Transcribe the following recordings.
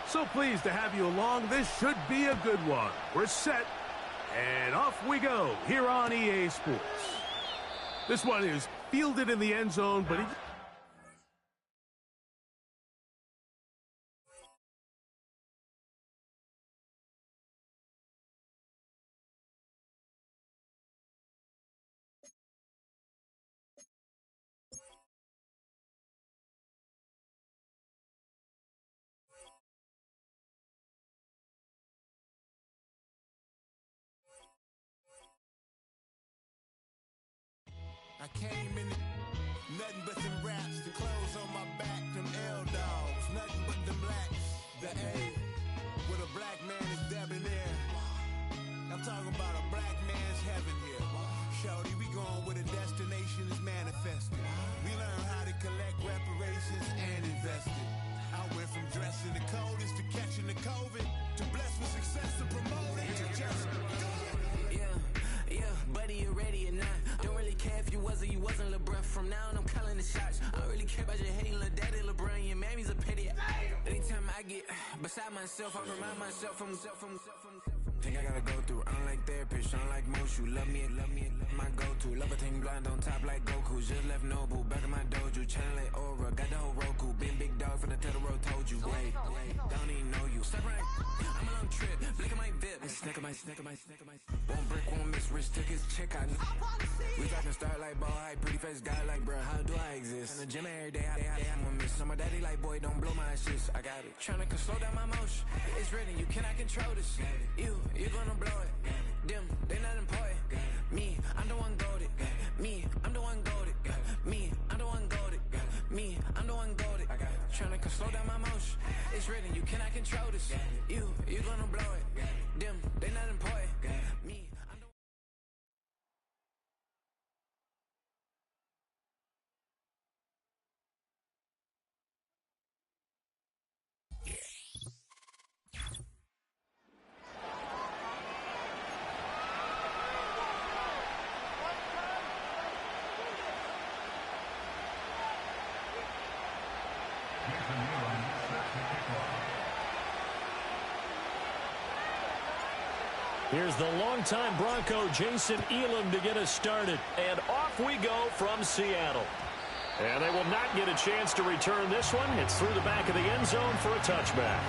So pleased to have you along. This should be a good one. We're set, and off we go here on EA Sports. This one is fielded in the end zone, but he... I came in nothing but them raps, the clothes on my back, them L-dogs, nothing but them blacks. The A, with a black man is debonair. I'm talking about a black man's heaven here. Shorty, we going where the destination is manifested. We learn how to collect reparations and invest it. I went from dressing the coldest to catching the COVID, to blessed with success to promote it to just go. Yeah, buddy, you ready or not? Don't really care if you was or you wasn't LeBron. From now on, I'm calling the shots. I don't really care about your hating little daddy LeBron. Your mammy's a pity. Anytime I get beside myself, I remind myself from think I gotta go through. I don't like therapist, I don't like most. You love me, my go-to. Love a thing blind on top like Goku. Just left Nobu, back in my dojo. Channel like Aura, got the whole Roku. Been big dog from the Tether Road, told you. Wait, don't even know you. Step right, I'm a long trip. Blick of my VIP. Snack of my. Won't break, won't miss. Rich took his check out. We talking start like ball high, pretty face guy like, bro, how do I exist? In the gym every day, I'm gonna miss. So my daddy like, boy, don't blow my assists. I got it. Tryna slow down my motion. It's written, you cannot control this. You gonna blow it. Them, they not important. Me, I'm the one goated. Me, I'm the one goated. Me, I'm the one goated. Me, I'm the one goated. Tryna slow down my motion. It's written, you cannot control this. You gonna blow it. Them, they not important. Me, I'm the Here's the longtime Bronco Jason Elam to get us started. And off we go from Seattle. And they will not get a chance to return this one. It's through the back of the end zone for a touchback.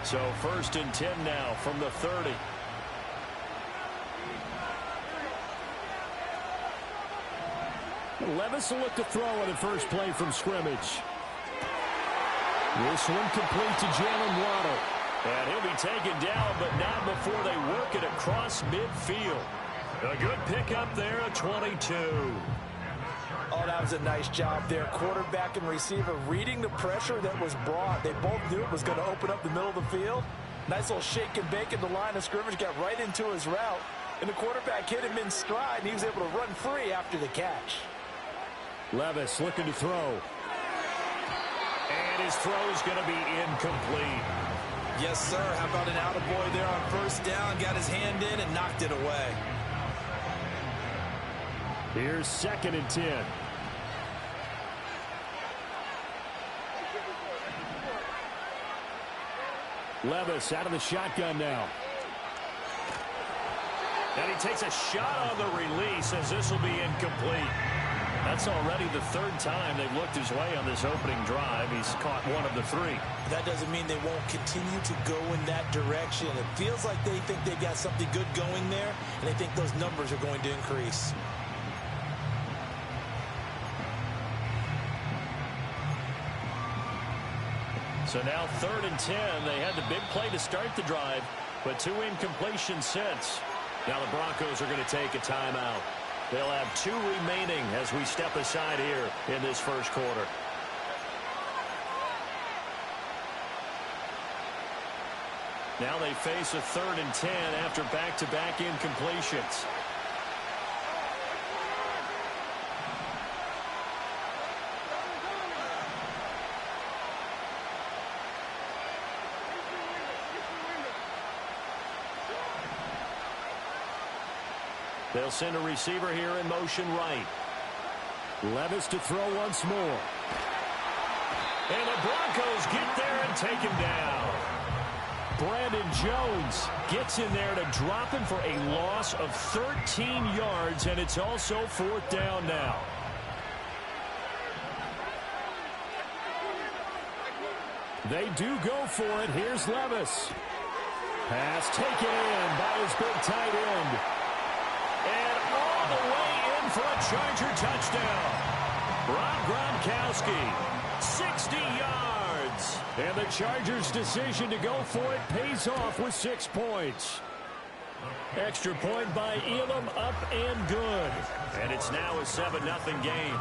So 1st and 10 now from the 30. Levis will look to throw on the first play from scrimmage. This one complete to Jalen Waddle. And he'll be taken down, but not before they work it across midfield. A good pickup there at 22. Oh, that was a nice job there. Quarterback and receiver reading the pressure that was brought. They both knew it was going to open up the middle of the field. Nice little shake and bake in the line of scrimmage, got right into his route. And the quarterback hit him in stride, and he was able to run free after the catch. Levis looking to throw. And his throw's going to be incomplete. Yes, sir. How about an attaboy there on first down? Got his hand in and knocked it away. Here's 2nd and 10. Levis out of the shotgun now. And he takes a shot on the release as this will be incomplete. That's already the 3rd time they've looked his way on this opening drive. He's caught one of the 3. That doesn't mean they won't continue to go in that direction. It feels like they think they've got something good going there, and they think those numbers are going to increase. So now 3rd and 10. They had the big play to start the drive, but 2 incompletions since. Now the Broncos are going to take a timeout. They'll have 2 remaining as we step aside here in this first quarter. Now they face a 3rd and 10 after back-to-back incompletions. They'll send a receiver here in motion right. Levis to throw once more. And the Broncos get there and take him down. Brandon Jones gets in there to drop him for a loss of 13 yards, and it's also 4th down now. They do go for it. Here's Levis. Pass taken in by his big tight end. And all the way in for a Charger touchdown. Rob Gronkowski, 60 yards. And the Chargers' decision to go for it pays off with 6 points. Extra point by Elam, up and good. And it's now a 7-0 game.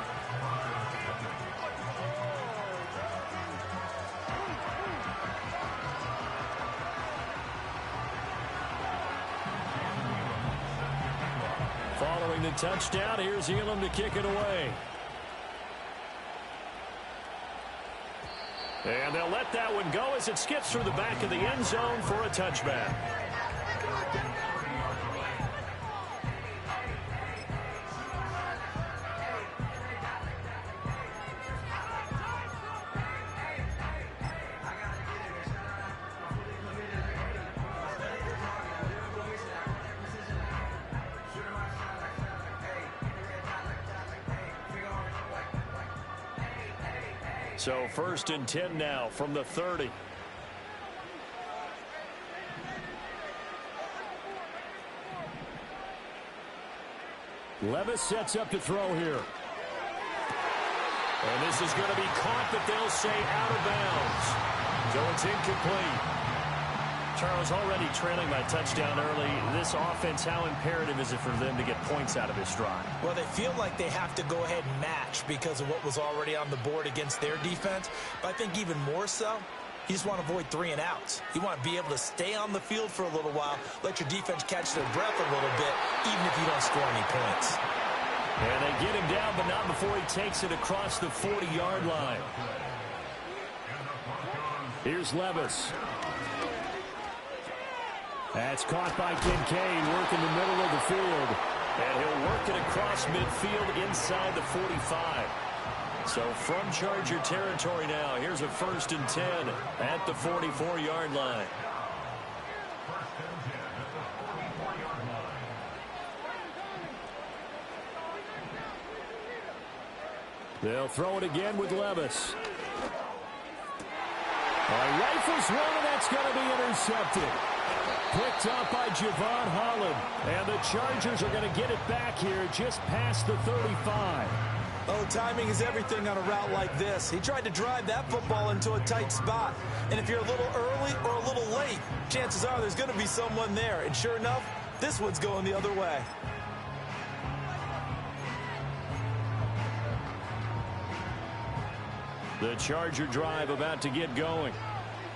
Following the touchdown, here's Elam to kick it away. And they'll let that one go as it skips through the back of the end zone for a touchback. So 1st and 10 now from the 30. Levis sets up to throw here. And this is going to be caught, but they'll say out of bounds. So it's incomplete. Charles, already trailing by touchdown early. This offense, how imperative is it for them to get points out of this drive? Well, they feel like they have to go ahead and match because of what was already on the board against their defense. But I think even more so, you just want to avoid 3 and outs. You want to be able to stay on the field for a little while, let your defense catch their breath a little bit, even if you don't score any points. And they get him down, but not before he takes it across the 40-yard line. Here's Levis. That's caught by Kincaid, working the middle of the field. And he'll work it across midfield inside the 45. So from Charger territory now, here's a 1st and 10 at the 44-yard line. They'll throw it again with Levis. Rifles one, and that's going to be intercepted. Picked up by Javon Holland. And the Chargers are going to get it back here just past the 35. Oh, timing is everything on a route like this. He tried to drive that football into a tight spot. And if you're a little early or a little late, chances are there's going to be someone there. And sure enough, this one's going the other way. The Charger drive about to get going.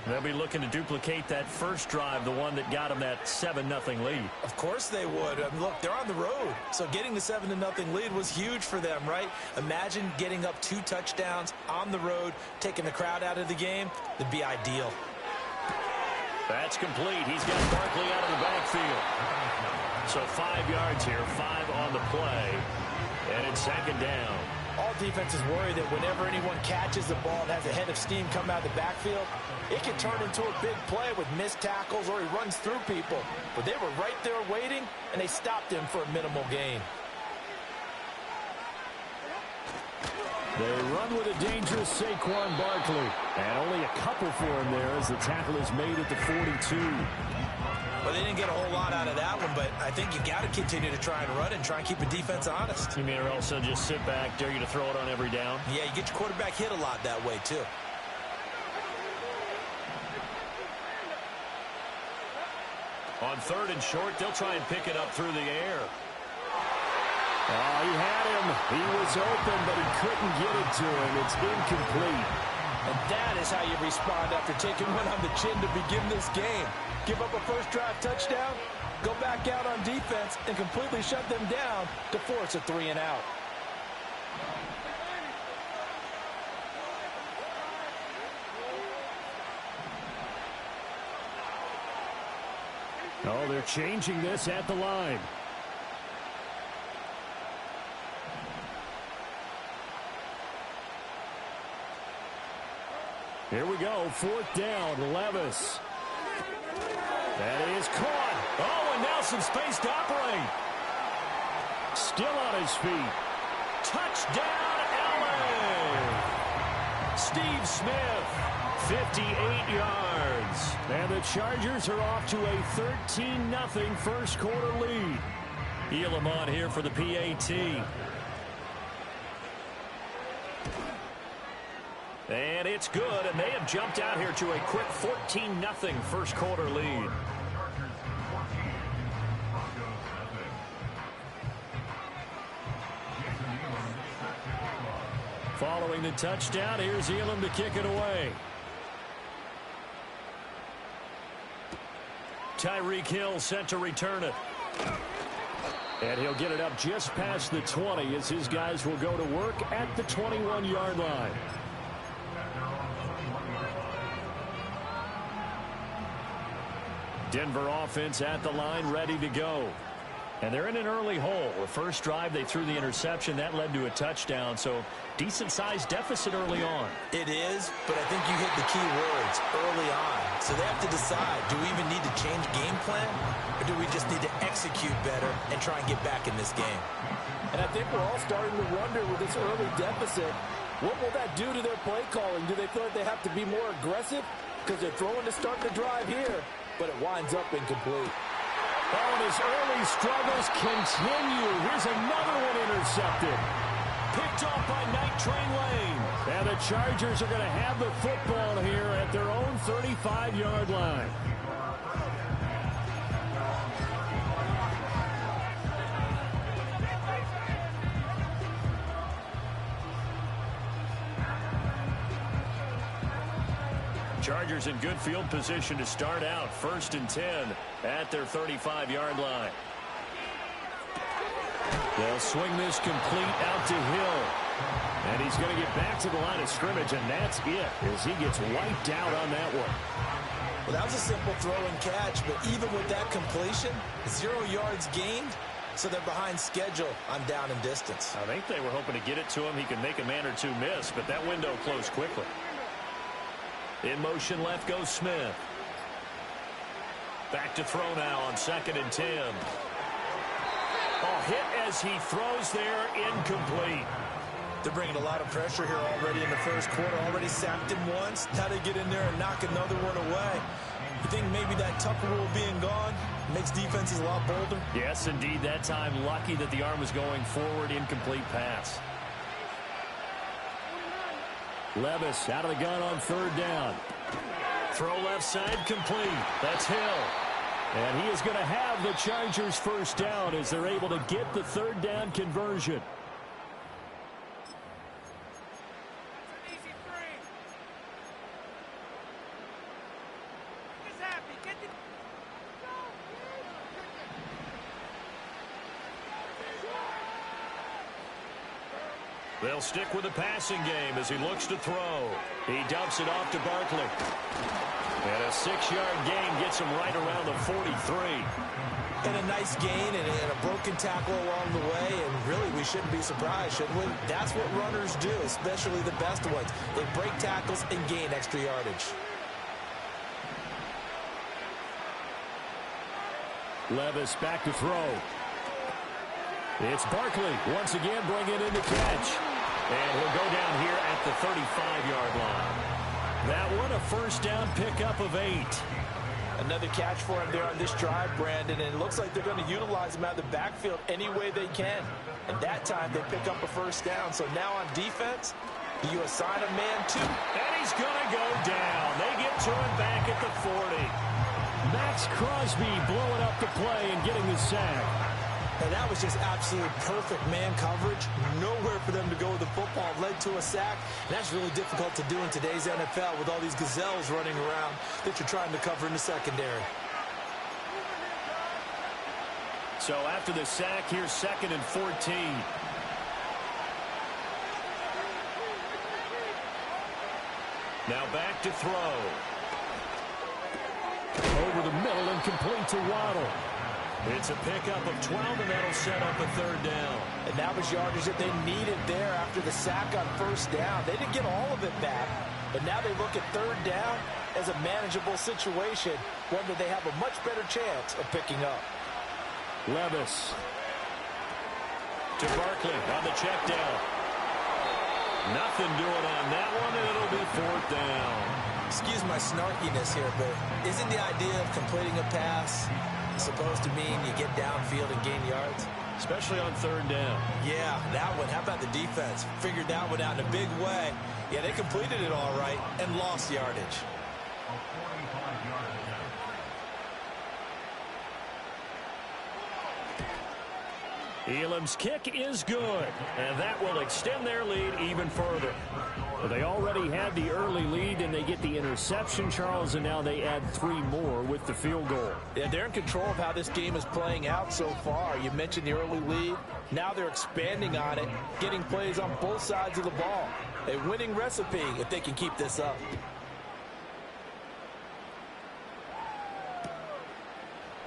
They'll be looking to duplicate that first drive, the one that got them that 7-0 lead. Of course they would. I mean, look, they're on the road. So getting the 7-0 lead was huge for them, right? Imagine getting up 2 touchdowns on the road, taking the crowd out of the game. That'd be ideal. That's complete. He's got Barkley out of the backfield. So 5 yards here, 5 on the play. And it's 2nd down. All defenses worry that whenever anyone catches the ball and has a head of steam come out of the backfield, it can turn into a big play with missed tackles or he runs through people. But they were right there waiting, and they stopped him for a minimal gain. They run with a dangerous Saquon Barkley. And only a couple for him there as the tackle is made at the 42. Well, they didn't get a whole lot out of that one, but I think you got to continue to try and run and try and keep a defense honest. You mean or also just sit back, dare you to throw it on every down? Yeah, you get your quarterback hit a lot that way, too. On 3rd and short, they'll try and pick it up through the air. Oh, he had him. He was open, but he couldn't get it to him. It's incomplete. And that is how you respond after taking one on the chin to begin this game. Give up a first drive touchdown, go back out on defense, and completely shut them down to force a 3-and-out. Oh, they're changing this at the line. Here we go, 4th down, Levis. That is caught. Oh, and now some space to operate. Still on his feet. Touchdown, LA! Steve Smith, 58 yards. And the Chargers are off to a 13-0 first quarter lead. Elam on here for the PAT. And it's good, and they have jumped out here to a quick 14-0 first quarter lead. Following the touchdown, here's Elam to kick it away. Tyreek Hill set to return it. And he'll get it up just past the 20 as his guys will go to work at the 21-yard line. Denver offense at the line, ready to go. And they're in an early hole. The first drive, they threw the interception. That led to a touchdown, so decent-sized deficit early on. It is, but I think you hit the key words, early on. So they have to decide, do we even need to change game plan, or do we just need to execute better and try and get back in this game? And I think we're all starting to wonder with this early deficit, what will that do to their play calling? Do they feel like they have to be more aggressive because they're throwing to start the drive here, but it winds up incomplete? Oh, and his early struggles continue. Here's another one intercepted. Picked off by Night Train Lane. And the Chargers are going to have the football here at their own 35-yard line. Chargers in good field position to start out. 1st and 10 at their 35-yard line. They'll swing this complete out to Hill. And he's going to get back to the line of scrimmage, and that's it as he gets wiped out on that one. Well, that was a simple throw and catch, but even with that completion, 0 yards gained, so they're behind schedule on down and distance. I think they were hoping to get it to him. He could make a man or two miss, but that window closed quickly. In motion left goes Smith. Back to throw now on 2nd and 10. Oh, hit as he throws there, incomplete. They're bringing a lot of pressure here already in the first quarter. Already sacked him once. Now they get in there and knock another one away. You think maybe that Tucker rule being gone makes defenses a lot bolder? Yes, indeed. That time, lucky that the arm was going forward. Incomplete pass. Levis out of the gun on 3rd down. Throw left side complete. That's Hill. And he is going to have the Chargers first down as they're able to get the 3rd down conversion. They'll stick with the passing game as he looks to throw. He dumps it off to Barkley. And a 6-yard gain gets him right around the 43. And a nice gain and a broken tackle along the way. And really, we shouldn't be surprised, shouldn't we? That's what runners do, especially the best ones. They break tackles and gain extra yardage. Levis back to throw. It's Barkley once again bringing in the catch. And he'll go down here at the 35-yard line. That one a first down pickup of 8. Another catch for him there on this drive, Brandon, and it looks like they're going to utilize him out of the backfield any way they can. And that time they pick up a first down. So now on defense, you assign a man to. And he's going to go down. They get to him back at the 40. Max Crosby blowing up the play and getting the sack. And that was just absolute perfect man coverage. Nowhere for them to go with the football. Led to a sack. And that's really difficult to do in today's NFL with all these gazelles running around that you're trying to cover in the secondary. So after the sack, here's 2nd and 14. Now back to throw. Over the middle and complete to Waddle. It's a pickup of 12, and that'll set up a 3rd down. And that was yardage that they needed there after the sack on 1st down. They didn't get all of it back, but now they look at 3rd down as a manageable situation, one that they have a much better chance of picking up. Levis to Barkley on the check down. Nothing doing on that one, and it'll be 4th down. Excuse my snarkiness here, but isn't the idea of completing a pass supposed to mean you get downfield and gain yards? Especially on 3rd down. Yeah, that one. How about the defense? Figured that one out in a big way. Yeah, they completed it all right and lost yardage. Elam's kick is good, and that will extend their lead even further. Well, they already had the early lead, and they get the interception, Charles, and now they add 3 more with the field goal. Yeah, they're in control of how this game is playing out so far. You mentioned the early lead. Now they're expanding on it, getting plays on both sides of the ball. A winning recipe if they can keep this up.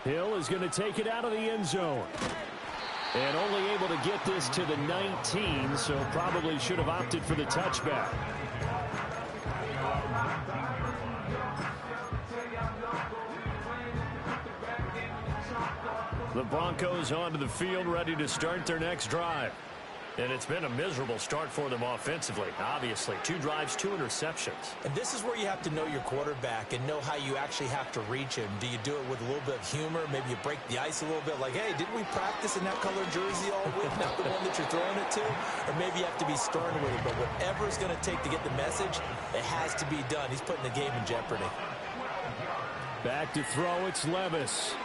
Hill is going to take it out of the end zone. And only able to get this to the 19, so probably should have opted for the touchback. The Broncos onto the field, ready to start their next drive. And it's been a miserable start for them offensively, obviously. 2 drives, 2 interceptions. And this is where you have to know your quarterback and know how you actually have to reach him. Do you do it with a little bit of humor? Maybe you break the ice a little bit, like, hey, didn't we practice in that colored jersey all week, not the one that you're throwing it to? Or maybe you have to be stern with it. But whatever it's going to take to get the message, it has to be done. He's putting the game in jeopardy. Back to throw, it's Levis.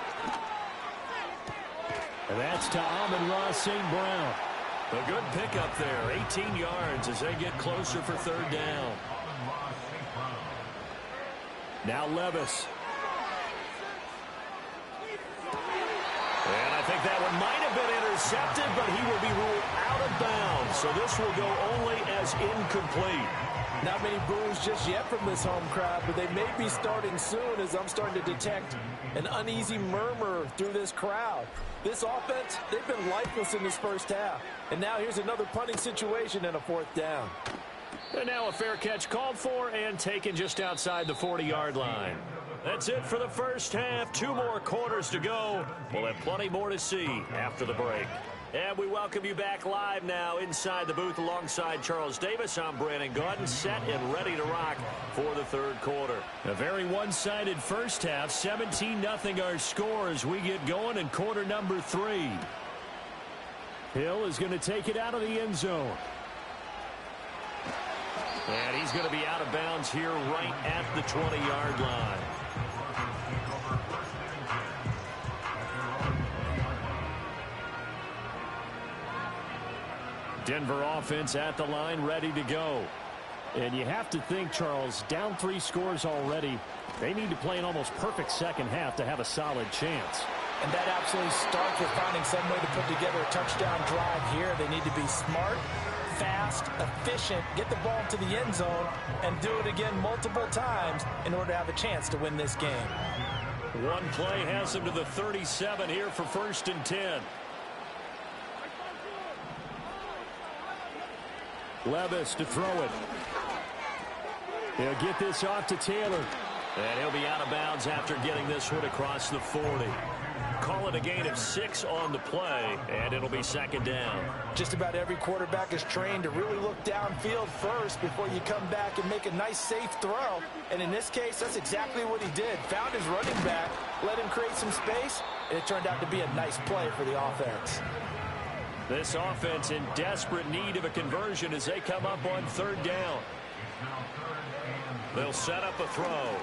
And that's to Amon-Ra St. Brown. A good pickup there, 18 yards as they get closer for 3rd down. Now Levis. And I think that one might have been intercepted, but he will be ruled out of bounds. So this will go only as incomplete. Not many boos just yet from this home crowd, but they may be starting soon as I'm starting to detect an uneasy murmur through this crowd. This offense, they've been lifeless in this 1st half. And now here's another punting situation and a 4th down. And now a fair catch called for and taken just outside the 40-yard line. That's it for the 1st half. 2 more quarters to go. We'll have plenty more to see after the break. And we welcome you back live now inside the booth alongside Charles Davis. I'm Brandon Gaudin, set and ready to rock for the 3rd quarter. A very one-sided 1st half, 17-0 our score as we get going in quarter number 3. Hill is going to take it out of the end zone. And he's going to be out of bounds here right at the 20-yard line. Denver offense at the line, ready to go. And you have to think, Charles, down 3 scores already. They need to play an almost perfect 2nd half to have a solid chance. And that absolutely starts with finding some way to put together a touchdown drive here. They need to be smart, fast, efficient, get the ball to the end zone, and do it again multiple times in order to have a chance to win this game. One play has them to the 37 here for 1st and 10. Levis to throw it. He'll get this off to Taylor. And he'll be out of bounds after getting this one across the 40. Call it a gain of 6 on the play, and it'll be 2nd down. Just about every quarterback is trained to really look downfield first before you come back and make a nice, safe throw. And in this case, that's exactly what he did. Found his running back, let him create some space, and it turned out to be a nice play for the offense. This offense in desperate need of a conversion as they come up on 3rd down. They'll set up a throw.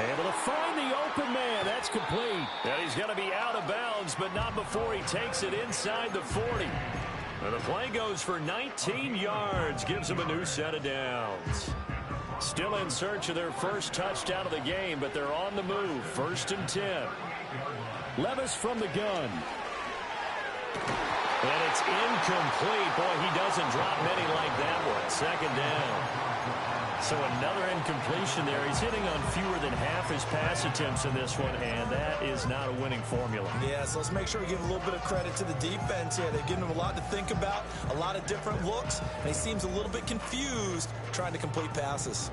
Able to find the open man. That's complete. And he's going to be out of bounds, but not before he takes it inside the 40. And the play goes for 19 yards. Gives him a new set of downs. Still in search of their first touchdown of the game, but they're on the move. 1st and 10. Levis from the gun. And it's incomplete. Boy, he doesn't drop many like that one. 2nd down. So another incompletion there. He's hitting on fewer than half his pass attempts in this one, and that is not a winning formula. Yeah, so let's make sure we give a little bit of credit to the defense here. They've given him a lot to think about, a lot of different looks, and he seems a little bit confused trying to complete passes.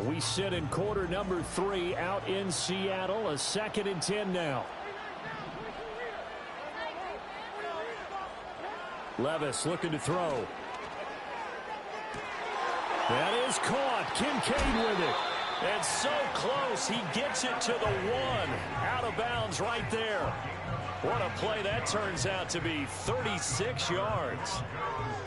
We sit in quarter number 3 out in Seattle. A 2nd and 10 now. Levis looking to throw. That is caught. Kincaid with it. And so close. He gets it to the 1. Out of bounds right there. What a play that turns out to be. 36 yards.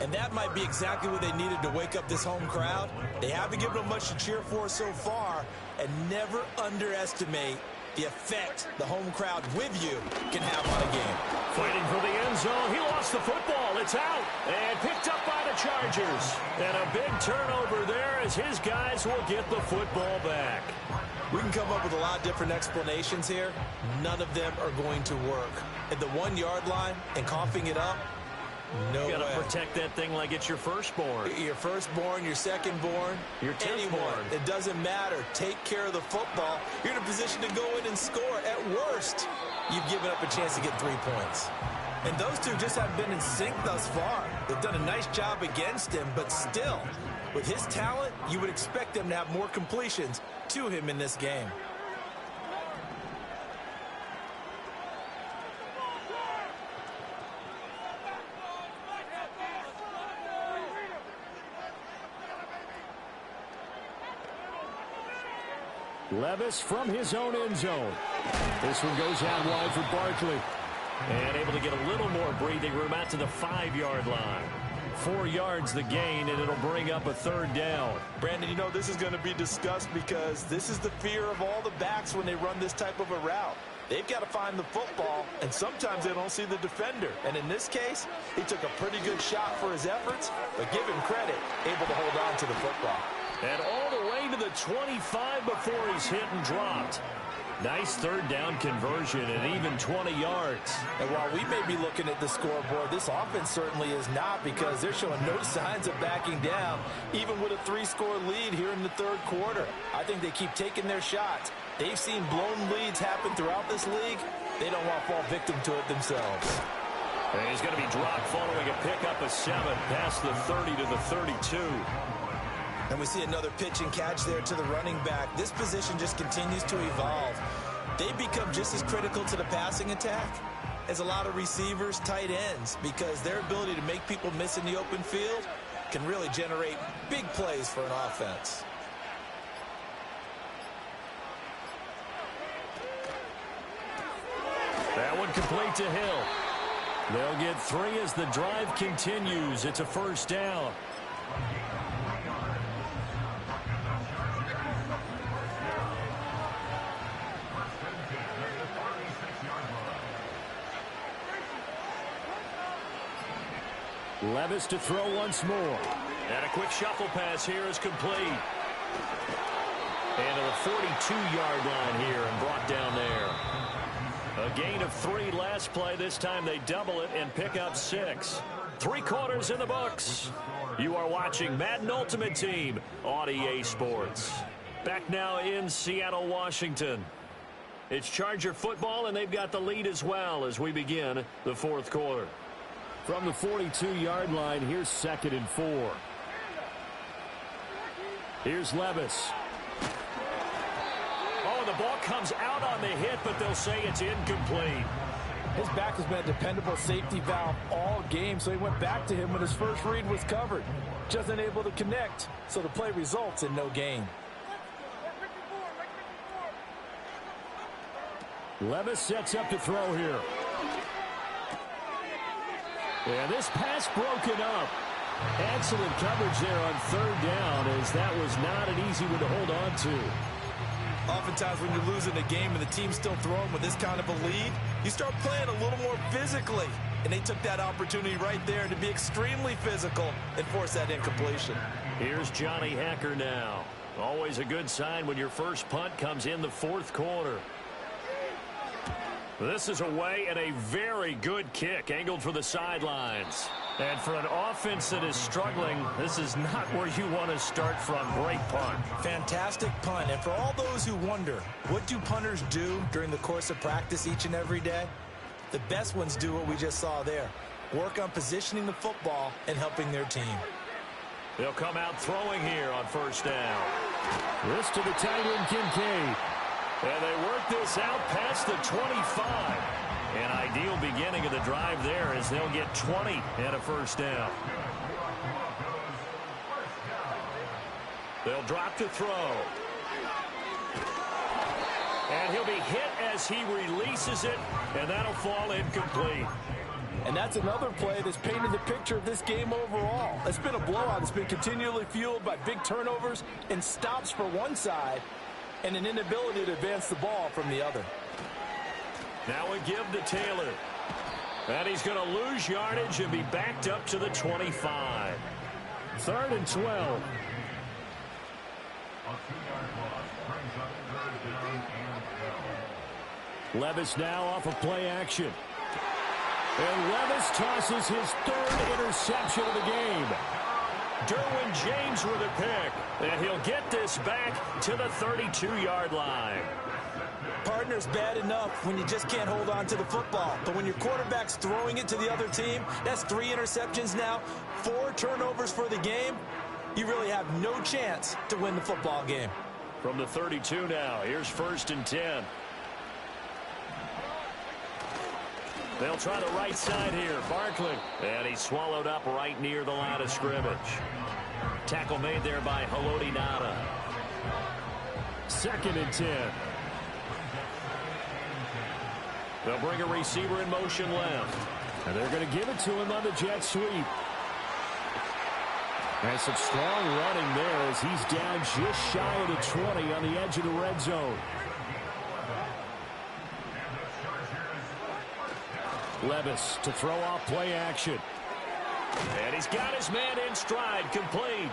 And that might be exactly what they needed to wake up this home crowd. They haven't given them much to cheer for so far. And never underestimate the effect the home crowd with you can have on a game. Fighting for the end zone. He lost the football. It's out. And picked up by the Chargers. And a big turnover there as his guys will get the football back. We can come up with a lot of different explanations here. None of them are going to work. At the 1-yard line and coughing it up, no way. You got to protect that thing like it's your firstborn. Your firstborn, your secondborn, your anyone. It doesn't matter. Take care of the football. You're in a position to go in and score. At worst, you've given up a chance to get 3 points. And those two just haven't been in sync thus far. They've done a nice job against him, but still, with his talent, you would expect them to have more completions to him in this game. Levis from his own end zone. This one goes out wide for Barkley. And able to get a little more breathing room out to the 5-yard line. 4 yards the gain, and it'll bring up a 3rd down. Brandon, you know this is going to be discussed because this is the fear of all the backs when they run this type of a route. They've got to find the football, and sometimes they don't see the defender. And in this case, he took a pretty good shot for his efforts, but give him credit, able to hold on to the football. And all the way to the 25 before he's hit and dropped. Nice 3rd down conversion and even 20 yards. And while we may be looking at the scoreboard, this offense certainly is not, because they're showing no signs of backing down, even with a 3-score lead here in the 3rd quarter. I think they keep taking their shots. They've seen blown leads happen throughout this league. They don't want to fall victim to it themselves. And he's going to be dropped following a pickup of 7 past the 30 to the 32. And we see another pitch and catch there to the running back. This position just continues to evolve. They become just as critical to the passing attack as a lot of receivers, tight ends, because their ability to make people miss in the open field can really generate big plays for an offense. That one complete to Hill. They'll get 3 as the drive continues. It's a 1st down. Levis to throw once more. And a quick shuffle pass here is complete. And to the 42-yard line here and brought down there. A gain of 3 last play. This time they double it and pick up 6. 3 quarters in the books. You are watching Madden Ultimate Team on EA Sports. Back now in Seattle, Washington. It's Charger football, and they've got the lead as well as we begin the 4th quarter. From the 42-yard line, here's 2nd and 4. Here's Levis. Oh, the ball comes out on the hit, but they'll say it's incomplete. His back has been a dependable safety valve all game, so he went back to him when his first read was covered. Just unable to connect, so the play results in no gain. Levis sets up to throw here. And this pass broken up. Excellent coverage there on 3rd down, as that was not an easy one to hold on to. Oftentimes when you're losing a game and the team's still throwing with this kind of a lead, you start playing a little more physically. And they took that opportunity right there to be extremely physical and force that incompletion. Here's Johnny Hacker now. Always a good sign when your first punt comes in the fourth quarter. This is away and a very good kick angled for the sidelines. And for an offense that is struggling, this is not where you want to start from. Great punt. Fantastic punt. And for all those who wonder, what do punters do during the course of practice each and every day? The best ones do what we just saw there. Work on positioning the football and helping their team. They'll come out throwing here on first down. This to the tight end, Kincaid. And they work this out past the 25. An ideal beginning of the drive there as they'll get 20 and a first down. They'll drop to throw. And he'll be hit as he releases it, and that'll fall incomplete. And that's another play that's painted the picture of this game overall. It's been a blowout. It's been continually fueled by big turnovers and stops for one side and an inability to advance the ball from the other. Now a give to Taylor. And he's going to lose yardage and be backed up to the 25. 3rd and 12. Levis now off of play action. And Levis tosses his 3rd interception of the game. Derwin James with a pick. And he'll get this back to the 32-yard line. Partner's bad enough when you just can't hold on to the football. But when your quarterback's throwing it to the other team, that's 3 interceptions now, 4 turnovers for the game. You really have no chance to win the football game. From the 32 now, here's 1st and 10. They'll try the right side here. Barkley. And he's swallowed up right near the line of scrimmage. Tackle made there by Haloti Ngata. 2nd and 10. They'll bring a receiver in motion left. And they're going to give it to him on the jet sweep. And some strong running there as he's down just shy of the 20 on the edge of the red zone. Levis to throw off play action. And he's got his man in stride, complete.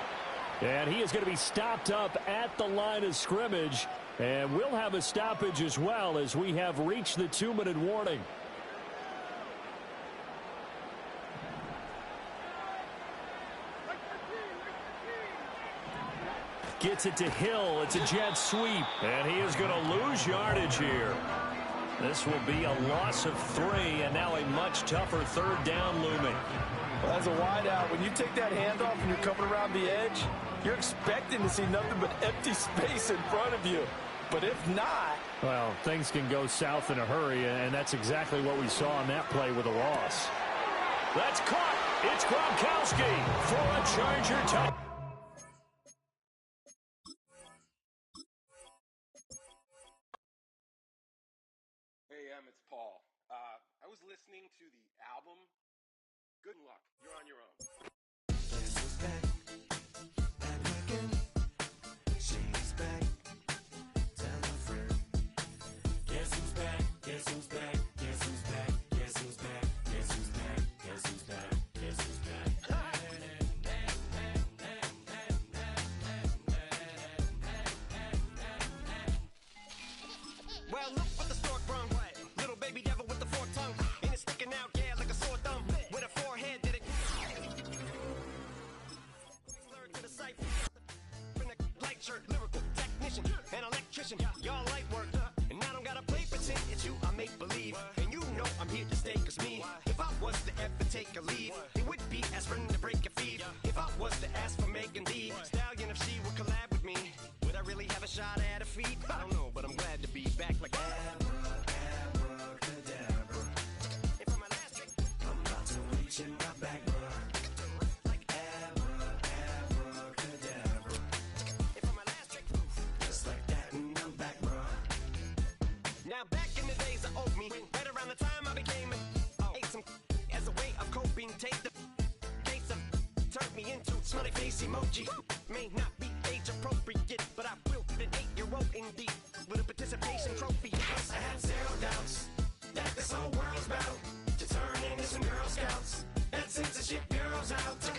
And he is going to be stopped up at the line of scrimmage. And we'll have a stoppage as well as we have reached the 2-minute warning. Gets it to Hill. It's a jet sweep. And he is going to lose yardage here. This will be a loss of 3, and now a much tougher 3rd down looming. Well, as a wideout, when you take that handoff and you're coming around the edge, you're expecting to see nothing but empty space in front of you. But if not... Well, things can go south in a hurry, and that's exactly what we saw on that play with a loss. That's caught. It's Gronkowski for a Charger touchdown. It's Paul. I was listening to the album. Good luck. You're on your own. Guess who's back? Back again. She's back. Tell a friend. Guess who's back? Guess who's back? Guess who's back? Guess who's back? Guess who's back? Guess who's back? Guess who's back? Well, look what the stork brung. Little baby devil with the forked tongue. And it's sticking out, yeah, like a sore thumb. With a forehead, did it. Slurred to the cipher. In a light shirt, lyrical technician, an electrician. Y'all light work. And I don't gotta play pretend. It's you I make believe. And you know I'm here to stay, cause me. If I was to ever take a leave, it would be aspirin to break your feet. If I was to ask for Megan D Stallion, if she would collab with me, would I really have a shot at a feat? I don't know, but I'm glad to be back like in my back, like abracadabra. Just like that, and I'm back, bro. Now back in the days I owed me, right around the time I became ate some as a way of coping. Take the case of turned me into smiley face emoji. May not be age appropriate, but I will an 8-year-old indeed. with a participation trophy. Plus I have zero doubts that this whole world's about to turn into some Girl Scouts. That censorship bureau's out.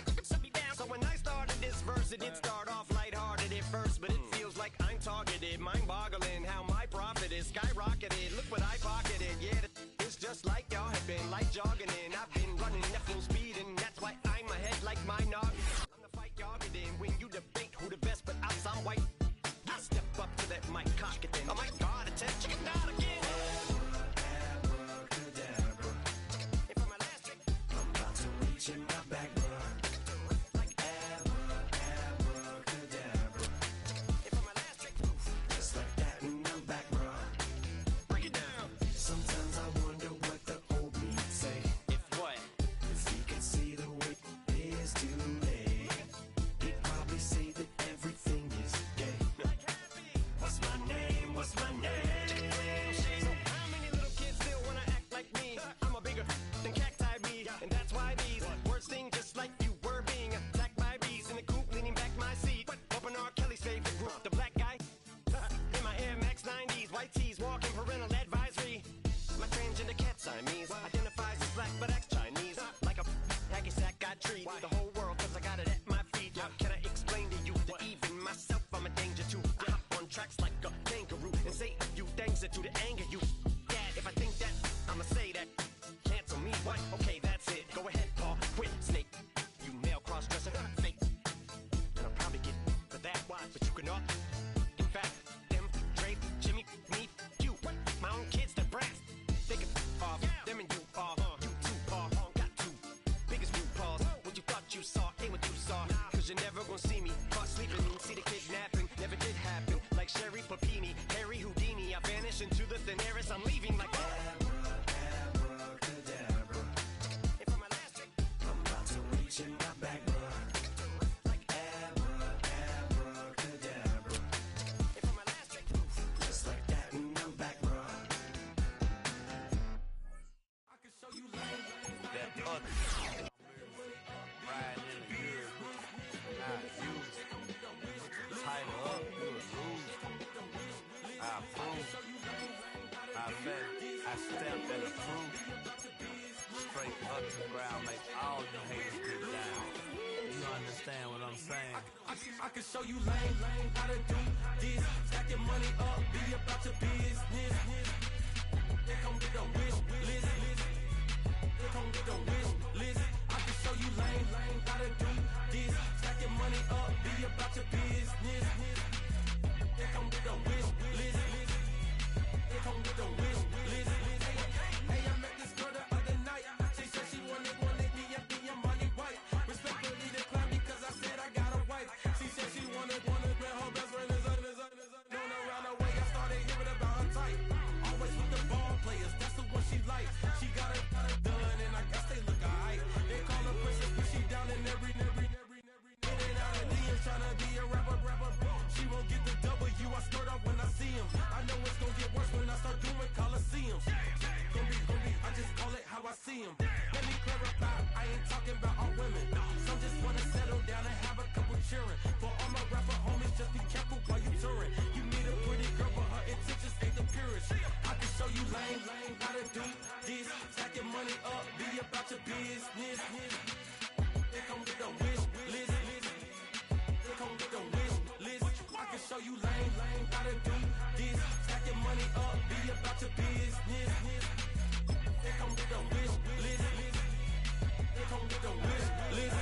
So when I started this verse, it did start off lighthearted at first, but it feels like I'm targeted. Mind-boggling how my profit is skyrocketed. Look what I pocketed. Yeah, it's just like y'all have been like jogging in. I've been running at full speed, and that's why I'm ahead like my nog. I'm the fight y'all get in when you debate who the best, but I'm some white. I step up to that mic, cock it then. Oh my God, it's a chicken out again. Abracadabra. And for my last trick, I'm about to reach in my back, bro. Like abracadabra. And for my last trick, just like that, and I'm back, bro. Break it down. Sometimes I wonder what the old me say. If what? If he could see the way it is today, he'd probably say that everything is gay. What's my name? What's my name? So how many little kids still wanna act like me? I'm a bigger than cacti bee, and that's why these words sting just like you were being attacked by bees in the coop, leaning back my seat. Open R. Kelly's favorite group, the black guy. In my Air Max 90s, white tees, walking parental advisory. My transgender cat Siamese identifies as black but acts Chinese. Like a hacky sack I treat the whole world cause I got it at my feet. How can I explain to you that even myself I'm a danger to? I hop on tracks like a kangaroo and say a few things that do to anger you. Dad, if I think that, I'ma say that. Cancel me, what? Okay, that's it. Go ahead, Paul. Quit, snake. You male cross-dresser, fake. And I'll probably get for that, why? But you can all. In fact, them, Drake, Jimmy, me, you. My own kids, they're brass. They can off. Them and you are. You too are. Got two biggest root paws. What you thought you saw ain't what you saw. Cause you're never gonna see me caught sleeping. See the kidnapping never did happen. Like Sherry Papini, Harry Houdini. I vanish into the thin air as I'm leaving like abracadabra. And for my last trick, I'm about to reach in my back, bro. Like abracadabra. And for my last trick, just like that, and I'm back, bro. I can show you that other riding in the good, not you. Tighten up, you a loser. I approve. I bet I step and approve. Straight up the ground, make all you haters get down. You understand what I'm saying? I can show you lame, how to do this. Stack your money up, be about your business. They come get the wish list. They come get the wish list. I can show you lame, how to do this. Stack your money up, be about your business. They come get the wish list. They come get the wish list. Hey, I met this girl the other night. She said she wanted me and be a money white. Respectfully declined because I said I got a wife. She said she wanted her best friend is known around the way. I started hearing about her type. Always with the ball players, that's the one she likes. She got it done, and I guess they look alright. They call her princess, but she down in every. In and out of DMs, tryna be a rapper. She won't get the W, I skirt off when I see him. I know it's gonna get worse when I start doing Coliseums. Gonna be, I just call it how I see him. Let me clarify, I ain't talking about all women. Some just wanna settle down and have a couple cheering. For all my rapper homies, just be careful while you touring. You need a pretty girl, but her intentions ain't the purest. I can show you lame, how to do this. Stack your money up, be about your business. They come get the wish list. They come get the wish list. I can show you lame, how to do this. Stack your money up, be about your business. They come get the wish list. They come get the wish list.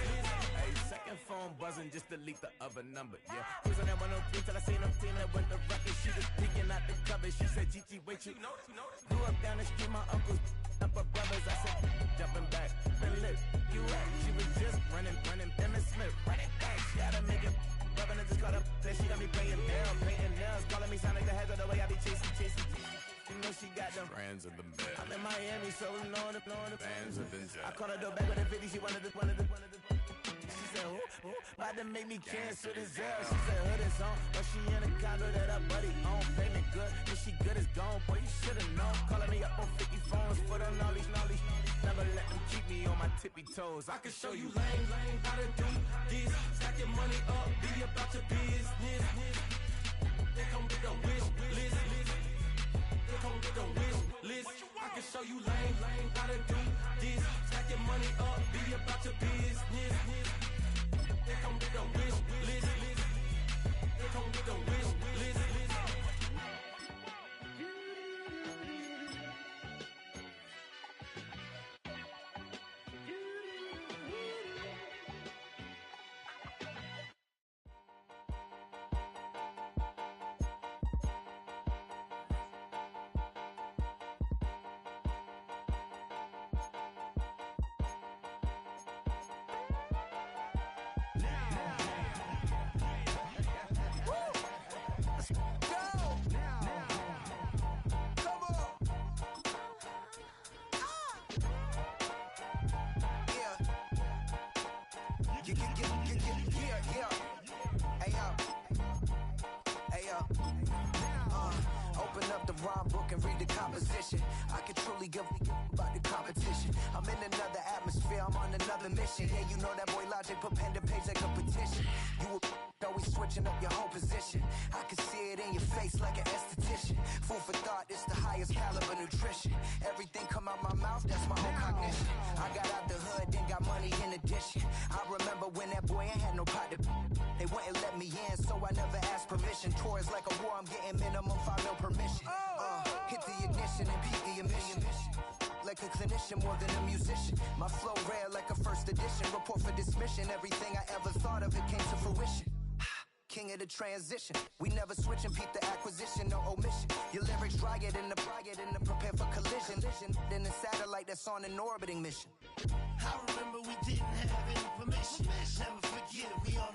Hey, second phone buzzing, just delete the other number, yeah. Who's on that 103 till I seen them team that went the record. She was peeking out the cover. She said, Gigi, wait, you grew up down the street, my uncles, up her brothers. I said, jumping back, been lit. You at? She was just running, Emmett Smith, running back. She had to make it, rubbing and just caught up. Then she got me playing down, painting nails, calling me sound like the heads of the way I be chasing. You know she got them brands of the bed. I'm in Miami, so we know the Bands of the I called her door back with a 50, she wanted the. She said, who? About to make me cancel this L. She said, hood is on, but she in a condo that her buddy own. Payment good, if she good is gone. Boy, you should've known. Calling me up on 50 phones, foot on all these. Never let them keep me on my tippy toes. I can show you lame, how to do this. Stack your money up, be about your business. They come with the wish list. They come with the wish list. I can show you lame, how to do this. Stack your money up, be about your business. They come with the wish list. They come with the wish list. Open up the rhyme book and read the composition. I can truly give about the competition. I'm in another atmosphere, I'm on another mission. Yeah, you know that boy Logic put pen to page like a petition. You always switching up your whole position. I can see it in your face like an esthetician. Food for thought, it's the highest caliber nutrition. Everything come out my mouth, that's my own cognition. I got out the hood, then got money in addition. I remember when that boy ain't had no pot to. They wouldn't let me in, so I never asked permission. Tours like a war, I'm getting minimum 5 mil permission. Hit the ignition and beat the emission. Like a clinician more than a musician. My flow rare like a first edition. Report for dismission. Everything I ever thought of, it came to fruition. King of the transition. We never switch and peep the acquisition, no omission. Your lyrics dry it in the prepare for collision. Then the satellite that's on an orbiting mission. I remember we didn't have any permission. Never forget we on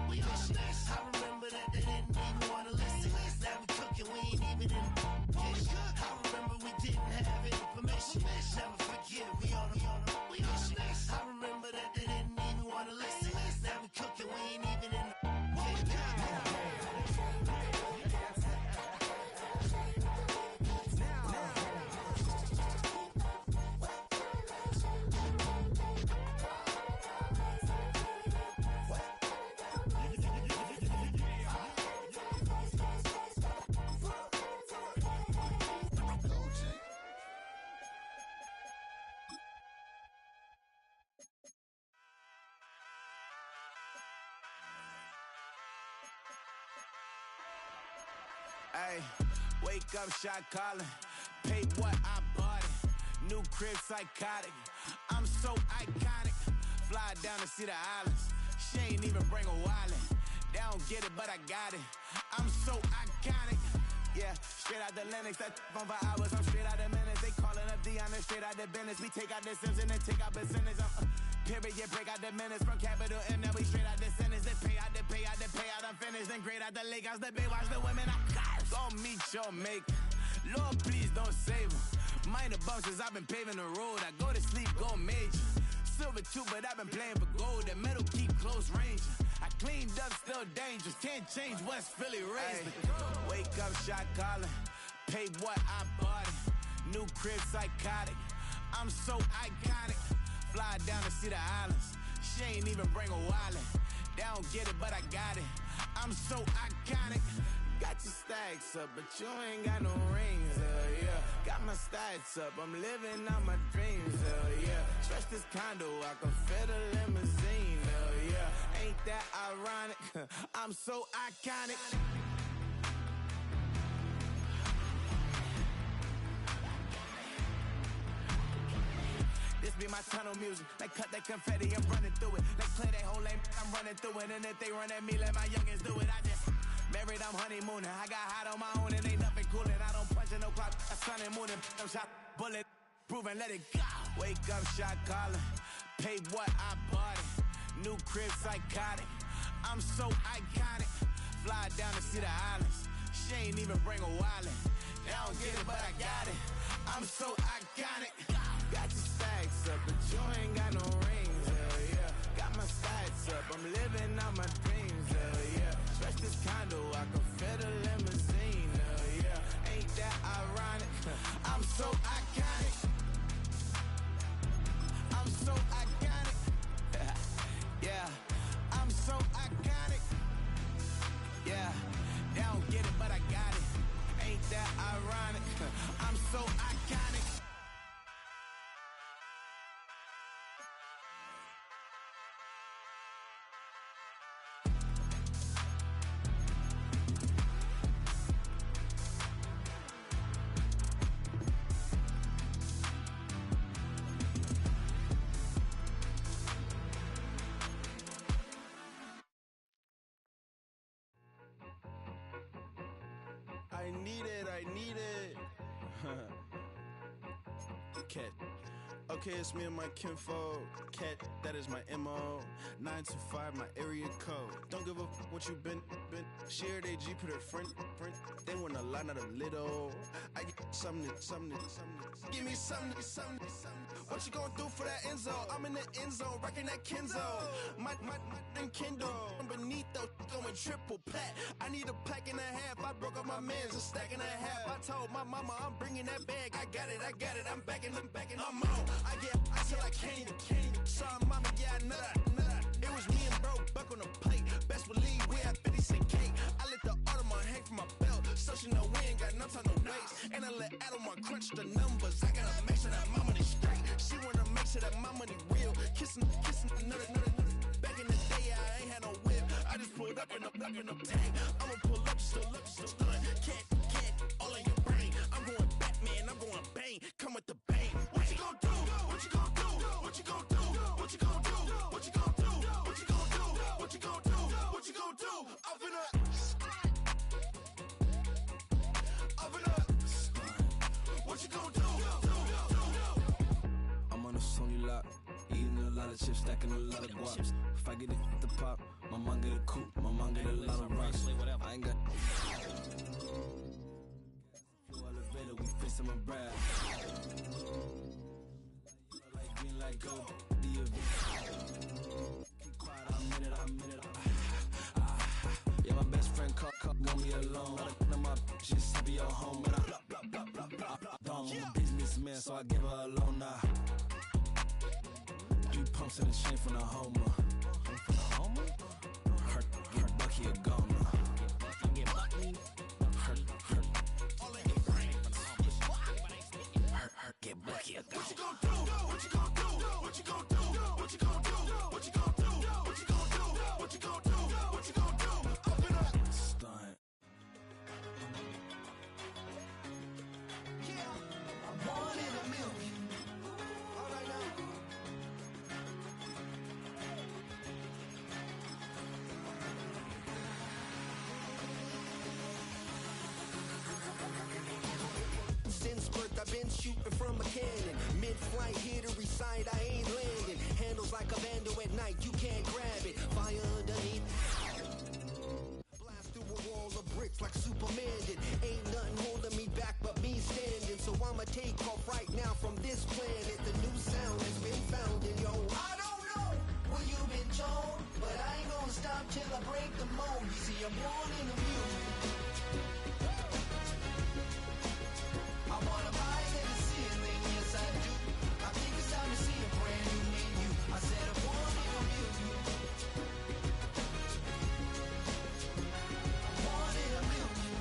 mission. I remember that they didn't even want to listen. Now we cooking, we ain't even in the kitchen. I remember we didn't have any permission. Never forget we on mission. I remember that they didn't even want to listen. Now we cooking, we ain't even in the kitchen. Ay, wake up, shot calling. Pay what I bought it. New crib, psychotic. I'm so iconic. Fly down to see the islands. She ain't even bring a wallet. They don't get it, but I got it. I'm so iconic. Yeah, straight out the Lennox. That phone for hours. I'm straight out the minutes. They calling up Dion, straight out the business. We take out the Sims and then take out percentage. Period, break out the minutes from capital M. Now we straight out the sentence. They pay out, I'm finished. Then grade out the Lakers, the Bay, watch the women. I gon' meet your maker. Lord, please don't save them. Minor bumps as I've been paving the road. I go to sleep, go major. Silver too, but I've been playing for gold. The metal keep close range. I cleaned up, still dangerous. Can't change West Philly raised. Wake up, shot calling. Pay what I bought it. New crib, psychotic. I'm so iconic. Fly down to see the islands. She ain't even bring a wallet. They don't get it, but I got it. I'm so iconic. Got your stacks up, but you ain't got no rings, yeah. Got my stats up, I'm living out my dreams, yeah. Stretch this condo, I can fit a limousine, yeah. Ain't that ironic? I'm so iconic. This be my tunnel music. They cut that confetti, I'm running through it. They clear that whole lane, I'm running through it. And if they run at me, let my youngins do it. I just married, I'm honeymooning. I got hot on my own and ain't nothing coolin'. I don't punch in no clock, I sun and moonin'. I'm shot, bullet, proven, let it go. Wake up, shot calling. Pay what I bought it. New crib, psychotic. I'm so iconic. Fly down to see the islands. She ain't even bring a wallet. They don't get it, but I got it. I'm so iconic. Got your stacks up, but you ain't got no rings, yeah. Got my stats up, I'm living out my dreams, yeah. Stretch this condo, I can fit a limousine, yeah. Ain't that ironic? I'm so iconic. I'm so iconic. Yeah, I'm so iconic. Yeah, they don't get it, but need it. Cat. Okay, it's me and my kinfolk. Cat, that is my MO. 925, my area code. Don't give a what you been. Shared AG, put her friend. They want a lot, not a little. I get something. Give me something. What you gonna do for that Enzo? I'm in the end zone, rocking that Kenzo. My Kindle. I'm beneath though, going triple plat. I need a pack and a half. I broke up my mans, a stack and a half. I told my mama I'm bringing that bag. I got it. I'm backing. I'm on. I till I can't. Sorry, mama, yeah, I know that. It was me and bro, buck on the plate. Best believe we had 50 cent cake. I let the Audemars hang from my belt. So she know we ain't got no time to waste. And I let Adelmar crunch the numbers. I gotta make sure that my money straight. She wanna make sure that my money real. Kissing another. Back in the day, I ain't had no whip. I just pulled up in the tank. I'ma pull up, just stun. Cat, all in your brain. I'm going Batman, I'm going bang. Come with the bang. What you gon' do? What you gon' do? What you gon' do? What you gon' do? What you gon' do? What you gon' do? What you gon' do? What you gon' do? Up in a what you gon' do? I'm on a Sony lot, eating a lot of chips, stacking a lot of guaps. If I get it at the pop, my mom get a coupe, my mom get a lot of rocks. I ain't got flow elevator, we facing my brad. Like green, like gold, the event. Keep quiet, I minute. Yeah, my best friend called want me alone. None of my bitches to be at home, but I I'm a businessman, so I give her a loan now. 3 pumps in the chain from the Homer. Hurt, Bucky a goner. Hurt. All in your brain. Hurt, get Bucky a goner. What you gon' do? What you gon' do? What you gon' do? What you gon' do? What you gon' do? What you gon' do? What you gon' do? What you gon' do? Up in a stunt. One in a million. All right now. Since birth, I've been shooting from a cannon. Mid-flight, here to recite, I ain't landing. Handles like a vandal at night, you can't grab it. Fire underneath. Blast through a wall of bricks like Superman did. Ain't nothing holding me back but me standing. So I'ma take off right now from this planet. The new sound has been found in yo. I don't know what you've been told, but I ain't gonna stop till I break the mold. You see, I'm born in the music. I wanna rise in the ceiling, yes I do. I think it's time to see a brand new menu. I said I'm born in the music. I'm born in the music.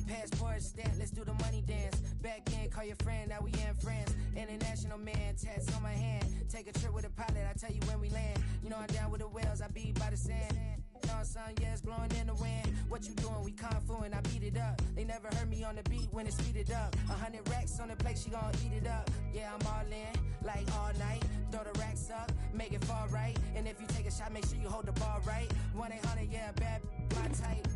Passport stamp, let's do the money dance. Back in, call your friend, now we in France. International man, tats on my hand. Take a trip with a pilot, I tell you when we land. You know I'm down with the whales, I be by the sand. On sun, yeah, it's blowing in the wind. What you doing? We kung fu and I beat it up. They never heard me on the beat when it's speeded up. 100 racks on the plate, she gon' eat it up. Yeah, I'm all in, like all night. Throw the racks up, make it fall right. And if you take a shot, make sure you hold the ball right. 1-800, yeah, bad, my type.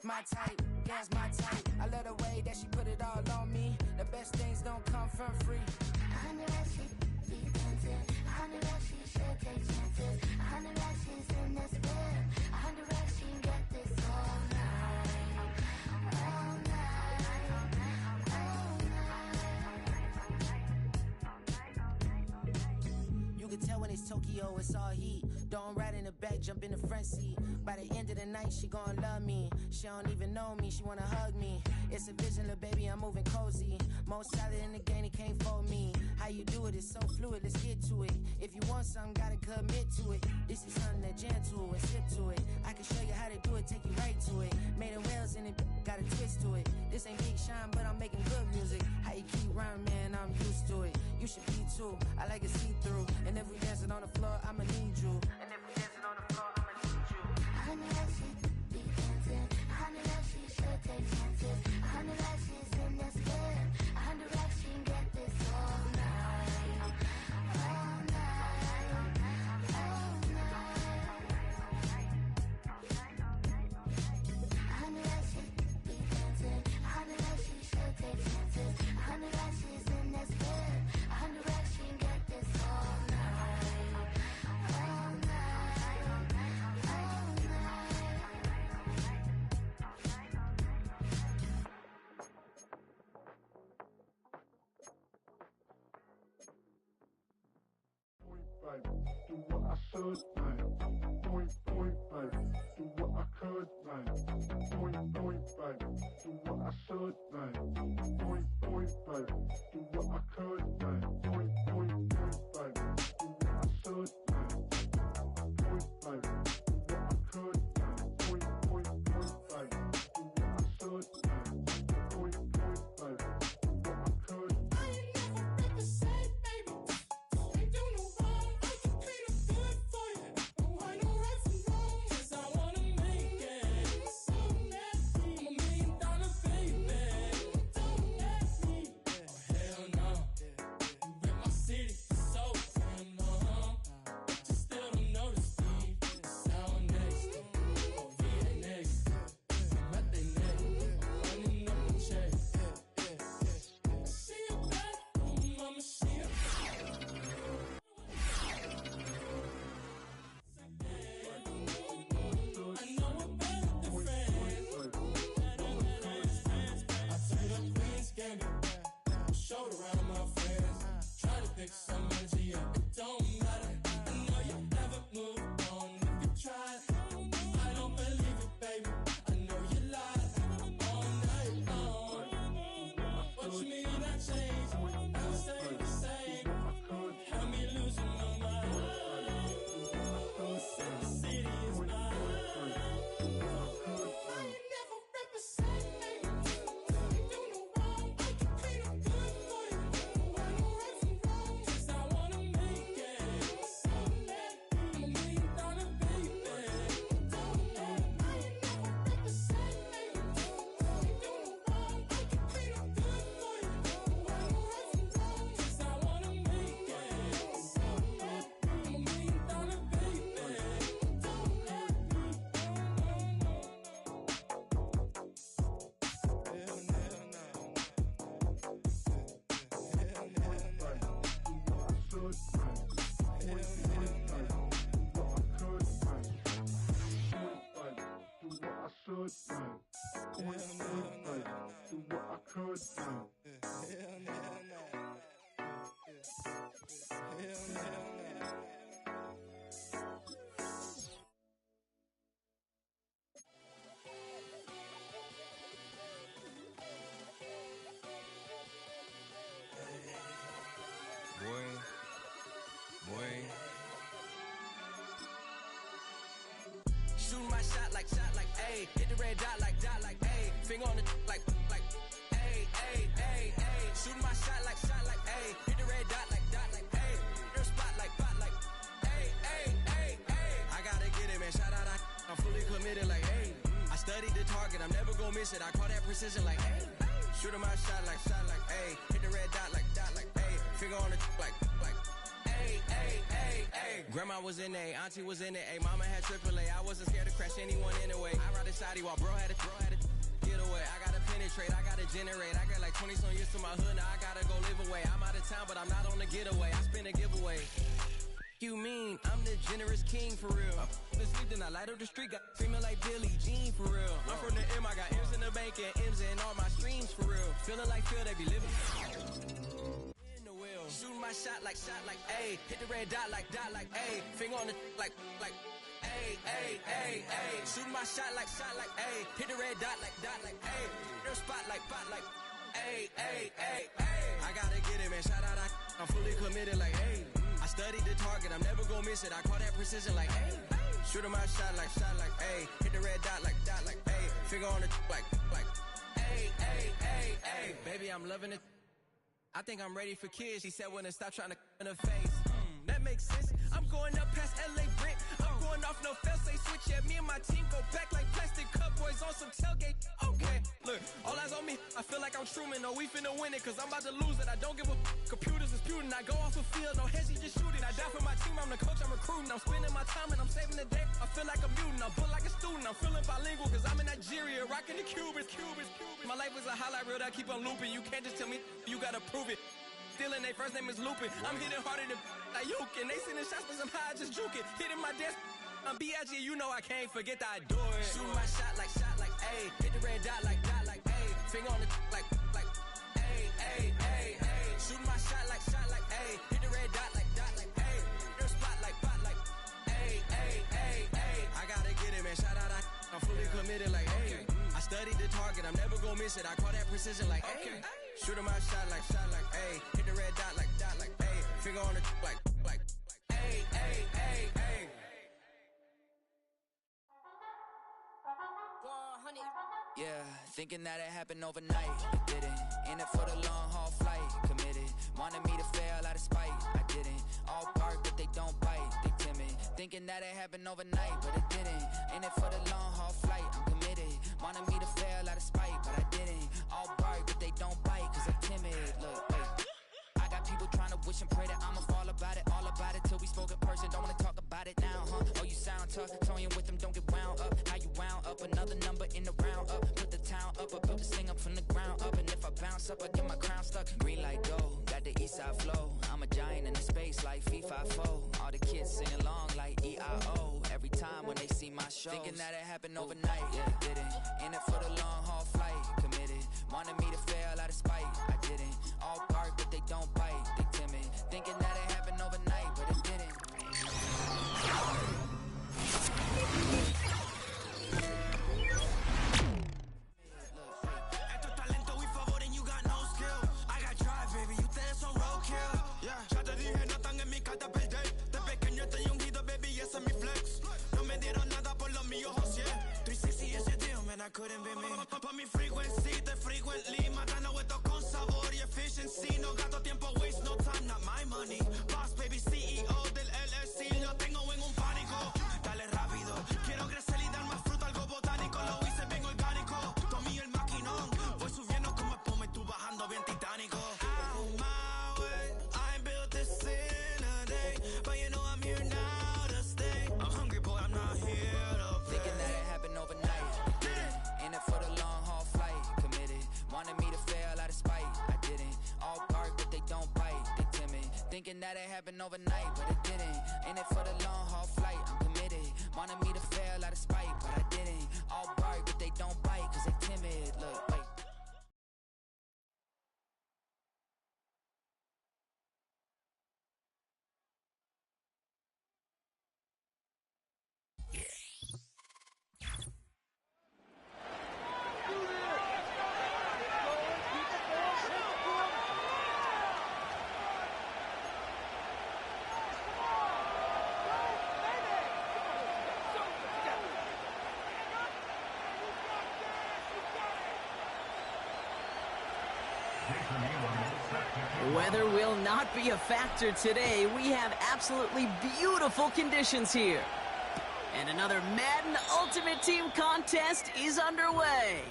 My type, yeah, it's my type. I love the way that she put it all on me. The best things don't come from free. 100 racks, she be tempted. 100 racks, she should take chances. 100 racks, she's in this bed. 100 racks, she can get this all night. All night. All night. You can tell when it's Tokyo, it's all heat. Don't ride in the back, jump in the front seat. By the end of the night, she gon' love me. She don't even know me, she wanna hug me. It's a vision, little baby, I'm moving cozy. Most solid in the game, it can't fold me. How you do it, it's so fluid, let's get to it. If you want something, gotta commit to it. This is something that jam to and sip to it. I can show you how to do it, take you right to it. Made of whales and it got a twist to it. This ain't Big Sean, but I'm making good music. How you keep rhyming, man, I'm used to it. You should be too, I like it see-through. And if we dancing on the floor, I'ma need you. And if we dancing on the floor, I'ma need you. 100 racks, she be dancing. 100 racks, she should take chances. 100 racks, she's in this bed. 100 racks, she can get this all night. All night. All night. 100 racks, she be dancing. 100 racks, she should take chances. 100 racks, she's in this bed. 100 racks, she can get this all night. All night. All baby, do what I should, man. Point, baby, do what I could, man. Point, baby, do what I should, man. Point, baby, do what I could, man. Point, baby, do what I should, man. Point, baby, do what I could, man. Point, baby, do what I should, man. Point, baby, do what I could. Shooting my shot like, ayy. Hit the red dot like, ayy. Finger the target, I'm never gonna miss it. I call that precision like, hey. Shoot my shot like, hey. Hit the red dot like, hey. Finger on the like, hey, hey, hey, hey. Grandma was in A, auntie was in A, mama had AAA. I wasn't scared to crash anyone anyway. I ride a shotty while bro had a get away. I gotta penetrate, I gotta generate. I got like 20-some years to my hood, now I gotta go live away. I'm out of town, but I'm not on the getaway. I spin a giveaway. You mean I'm the generous king for real? Been sleep, then I light up the street, got screaming like Billie Jean for real. I'm from the M, I got M's in the bank and M's in all my streams for real. Feeling like Phil, they be living in the wheel. Shooting my shot like, ayy. Hit the red dot like, ayy. Finger on the like, ayy, ayy, ayy, ayy. Shooting my shot like, ayy. Hit the red dot like, ayy. Their spot like, ayy, ayy, ayy, ayy. I gotta get it, man. Shout out, I'm fully committed like, ayy. I studied the target, I'm never gonna miss it. I call that precision like, hey. Shooting my shot like, hey. Hit the red dot like, hey. Finger on the like, hey, hey, hey, hey. Baby, I'm loving it. I think I'm ready for kids. She said when to stop trying to in her face. That makes sense. I'm going up past LA Brent. I'm going off no fail, say switch. Yeah, me and my team go back like plastic cup boys on some tailgate. Okay, look, all eyes on me. I feel like I'm Truman. No, we finna win it, cause I'm about to lose it. I don't give a computers disputing. I go off the field, no heads, just shooting. I die for my team, I'm the coach, I'm recruiting. I'm spending my time and I'm saving the day. I feel like a mutant, I'm built like a student. I'm feeling bilingual, cause I'm in Nigeria, rocking the Cubans. My life is a highlight reel that I keep on looping. You can't just tell me, you gotta prove it. Stealing, they first name is Lupin. I'm hitting harder than Ayukin. They sending shots, but I'm high, just juke it. Hitting my desk, I'm B.I.G. You know I can't forget that I do it. Shooting my shot like, ayy. Hit the red dot like, ayy. Finger on the like, ayy, ayy, ayy, ayy. Shooting my shot like, ayy. Hit the red dot like, ayy. Their spot like, ayy, ayy, ayy, ayy. I gotta get it, man. Shout out, I'm fully committed like, ayy. I studied the target, I'm never gonna miss it. I call that precision like, ayy. Shooting my shot like, ayy. Hit the red dot like, ayy. Finger on the like, ayy, ayy, ayy, ayy. 100. Yeah, thinking that it happened overnight. It didn't. In it for the long haul flight. Committed. Wanted me to fail out of spite. I didn't. All bark, but they don't bite. They timid. Thinking that it happened overnight, but it didn't. In it for the long haul flight. I'm committed. Wanted me to fail out of spite, but I didn't. All bark, but they don't bite, cause I'm timid. Look, wait. I got people trying to wish and pray that I'ma fall about it, all about it, till we spoke in person. Don't wanna talk about it now, huh? Oh, you sound tough, toying with them, don't get wound up. How you wound up? Another number in the round up. Put the town up, I built this thing up from the ground up. And if I bounce up, I get my crown stuck. Green light go, got the east side flow. I'm a giant in the space like FIFA 4. All the kids sing along like EIO. Every time when they see my show, thinking that it happened overnight, yeah, didn't. In it for the long haul flight, committed. Wanted me to fail out of spite, I didn't. All bark, but they don't bite, they timid. Thinking that it happened overnight, but it didn't. Esto es talento, we favor and you got no skill. I got drive, baby, you think it's on roadkill. Yeah, ya te dije, no están en mi carta perder. De pequeño estoy ungido, baby, ese es mi flex. No me dieron nada por los míos, José. 360 is your deal, man, I couldn't be me. Pa' mi frequency, te frequently. Matando esto con sabor y efficiency. No gasto tiempo, waste no time, not my money. Boss, baby, CEO del LLC. Lo tengo en un pánico. Dale rápido, quiero crecer y dar más fruta, algo botánico. Lo hice bien orgánico. Tomé el maquinón. Voy subiendo como espuma y tú bajando bien titánico. Out my way, I ain't built this in a day. But you know I'm here now to stay. I'm hungry, boy, I'm not here to play. Thinking that it happened overnight, didn't. In it for the long haul flight, committed. Wanted me to fail out of spite, I didn't. All bark, but they don't bite, they timid. Thinking that it happened overnight, but it didn't. In it for the long haul flight, I'm committed. Wanted me to fail out of spite, but I didn't. All bark, but they don't bite, cause they timid. Look, wait. Weather will not be a factor today. We have absolutely beautiful conditions here. And another Madden Ultimate Team contest is underway.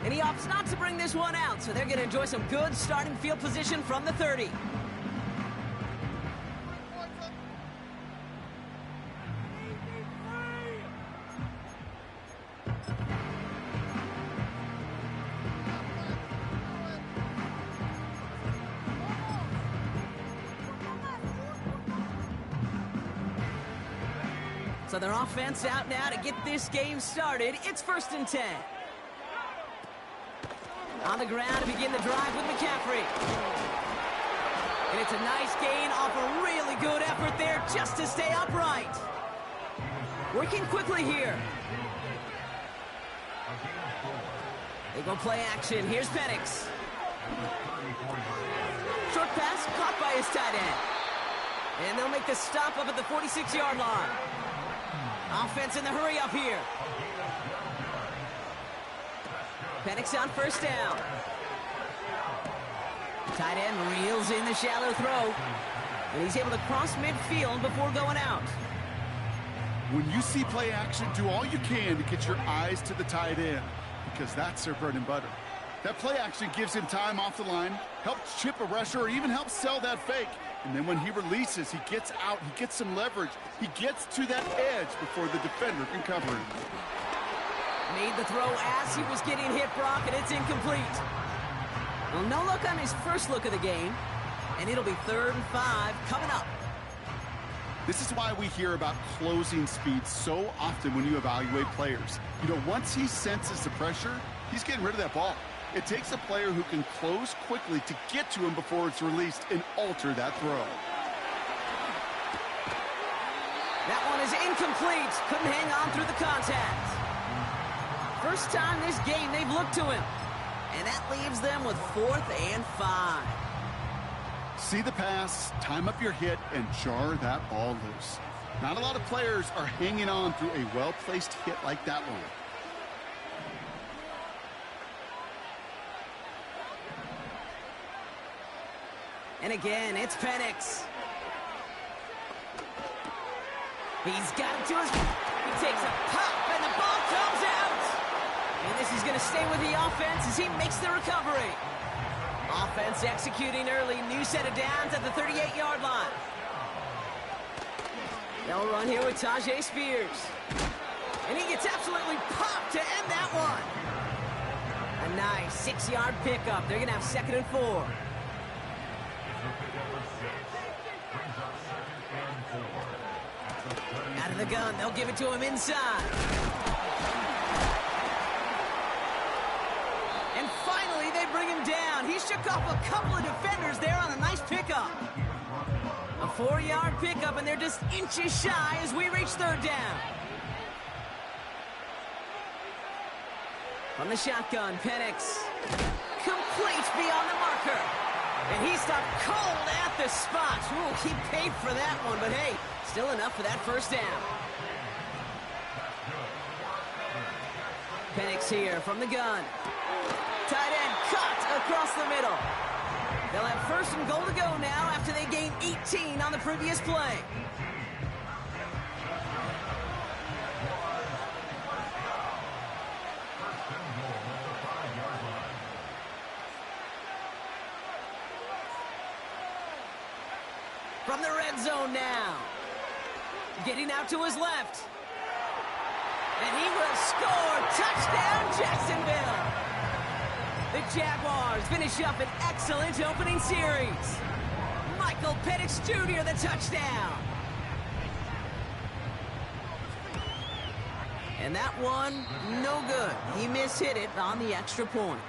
And he opts not to bring this one out, so they're going to enjoy some good starting field position from the 30. So their offense out now to get this game started. It's 1st and 10. On the ground to begin the drive with McCaffrey. And it's a nice gain off a really good effort there just to stay upright. Working quickly here. They go play action. Here's Penix. Short pass caught by his tight end. And they'll make the stop up at the 46-yard line. Offense in the hurry up here. Penix on 1st down. Tight end reels in the shallow throw. And he's able to cross midfield before going out. When you see play action, do all you can to get your eyes to the tight end, because that's their bread and butter. That play action gives him time off the line, helps chip a rusher, or even helps sell that fake. And then when he releases, he gets out, he gets some leverage. He gets to that edge before the defender can cover him. Made the throw as he was getting hit, Brock, and it's incomplete. Well, no look on his first look of the game, and it'll be 3rd and 5 coming up. This is why we hear about closing speed so often when you evaluate players. You know, once he senses the pressure, he's getting rid of that ball. It takes a player who can close quickly to get to him before it's released and alter that throw. That one is incomplete. Couldn't hang on through the contact. First time this game they've looked to him. And that leaves them with 4th and 5. See the pass, time up your hit, and jar that ball loose. Not a lot of players are hanging on through a well-placed hit like that one. And again, it's Penix. He's got it to his... He takes a pop, and the ball comes out. And this is going to stay with the offense as he makes the recovery. Offense executing early. New set of downs at the 38-yard line. They'll run here with Tajay Spears. And he gets absolutely popped to end that one. A nice 6-yard pickup. They're going to have 2nd and 4. Out of the gun, they'll give it to him inside. And finally, they bring him down. He shook off a couple of defenders there on a nice pickup. A 4-yard pickup, and they're just inches shy as we reach 3rd down. From the shotgun, Penix. Complete beyond the marker. And he stopped cold at the spot. Ooh, he paid for that one, but hey, still enough for that 1st down. Penix here from the gun. Tight end cut across the middle. They'll have 1st and goal to go now after they gained 18 on the previous play. From the red zone now. Getting out to his left. And he will score. Touchdown, Jacksonville. The Jaguars finish up an excellent opening series. Michael Penix Jr. the touchdown. And that one, no good. He mishit it on the extra point.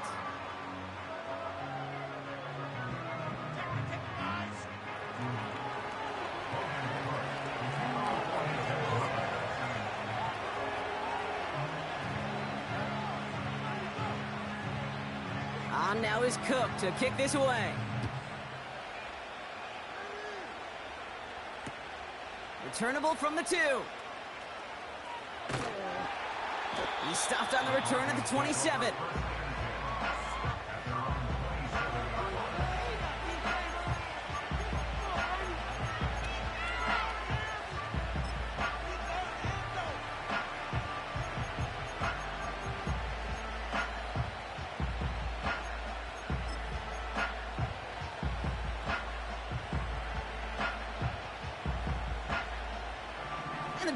On now is Cook to kick this away. Returnable from the 2. He stopped on the return at the 27.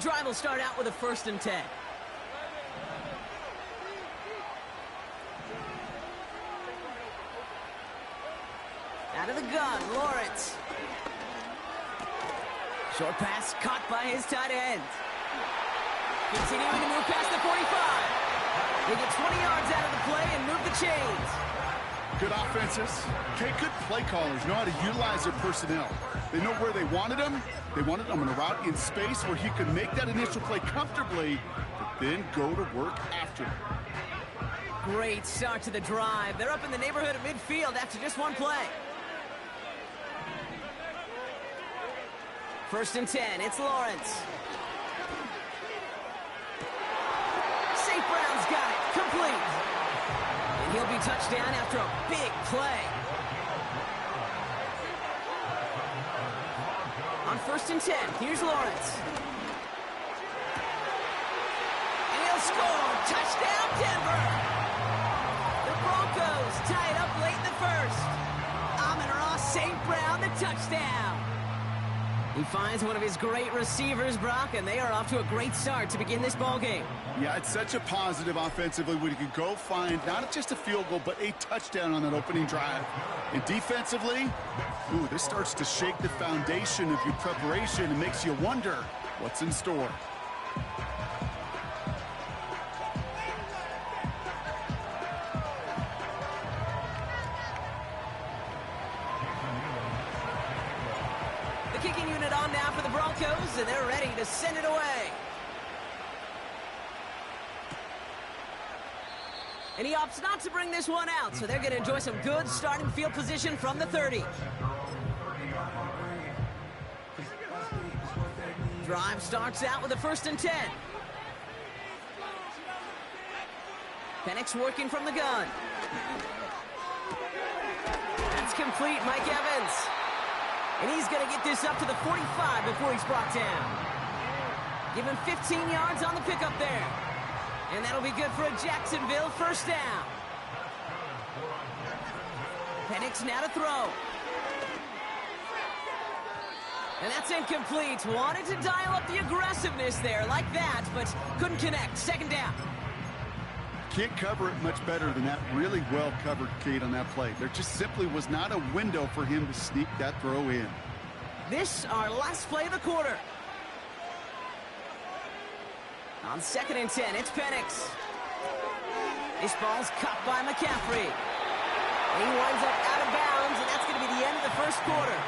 drive will start out with a 1st and 10. Out of the gun, Lawrence. Short pass caught by his tight end. Continuing to move past the 45. They get 20 yards out of the play and move the chains. Good offenses. Okay, good play callers know how to utilize their personnel. They know where they wanted him. They wanted him on a route in space where he could make that initial play comfortably, but then go to work after. Great start to the drive. They're up in the neighborhood of midfield after just one play. 1st and 10, it's Lawrence. St. Brown's got it, complete. And he'll be touchdown after a big play. On 1st and 10, here's Lawrence. And he'll score, touchdown Denver. The Broncos tie it up late in the 1st. Amon-Ra St. Brown, the touchdown. He finds one of his great receivers, Brock, and they are off to a great start to begin this ball game. Yeah, it's such a positive offensively when you can go find not just a field goal, but a touchdown on that opening drive. And defensively, ooh, this starts to shake the foundation of your preparation and makes you wonder what's in store. Kicking unit on now for the Broncos, and they're ready to send it away. And he opts not to bring this one out, so they're going to enjoy some good starting field position from the 30. Drive starts out with a 1st and 10. Penix working from the gun. That's complete, Mike Evans. And he's going to get this up to the 45 before he's brought down. Give him 15 yards on the pickup there. And that'll be good for a Jacksonville 1st down. Penix now to throw. And that's incomplete. Wanted to dial up the aggressiveness there like that, but couldn't connect. 2nd down. Can't cover it much better than that. Really well covered, Kate, on that play. There just simply was not a window for him to sneak that throw in. This our last play of the quarter. On 2nd and 10, it's Penix. This ball's caught by McCaffrey. And he winds up out of bounds, and that's going to be the end of the 1st quarter.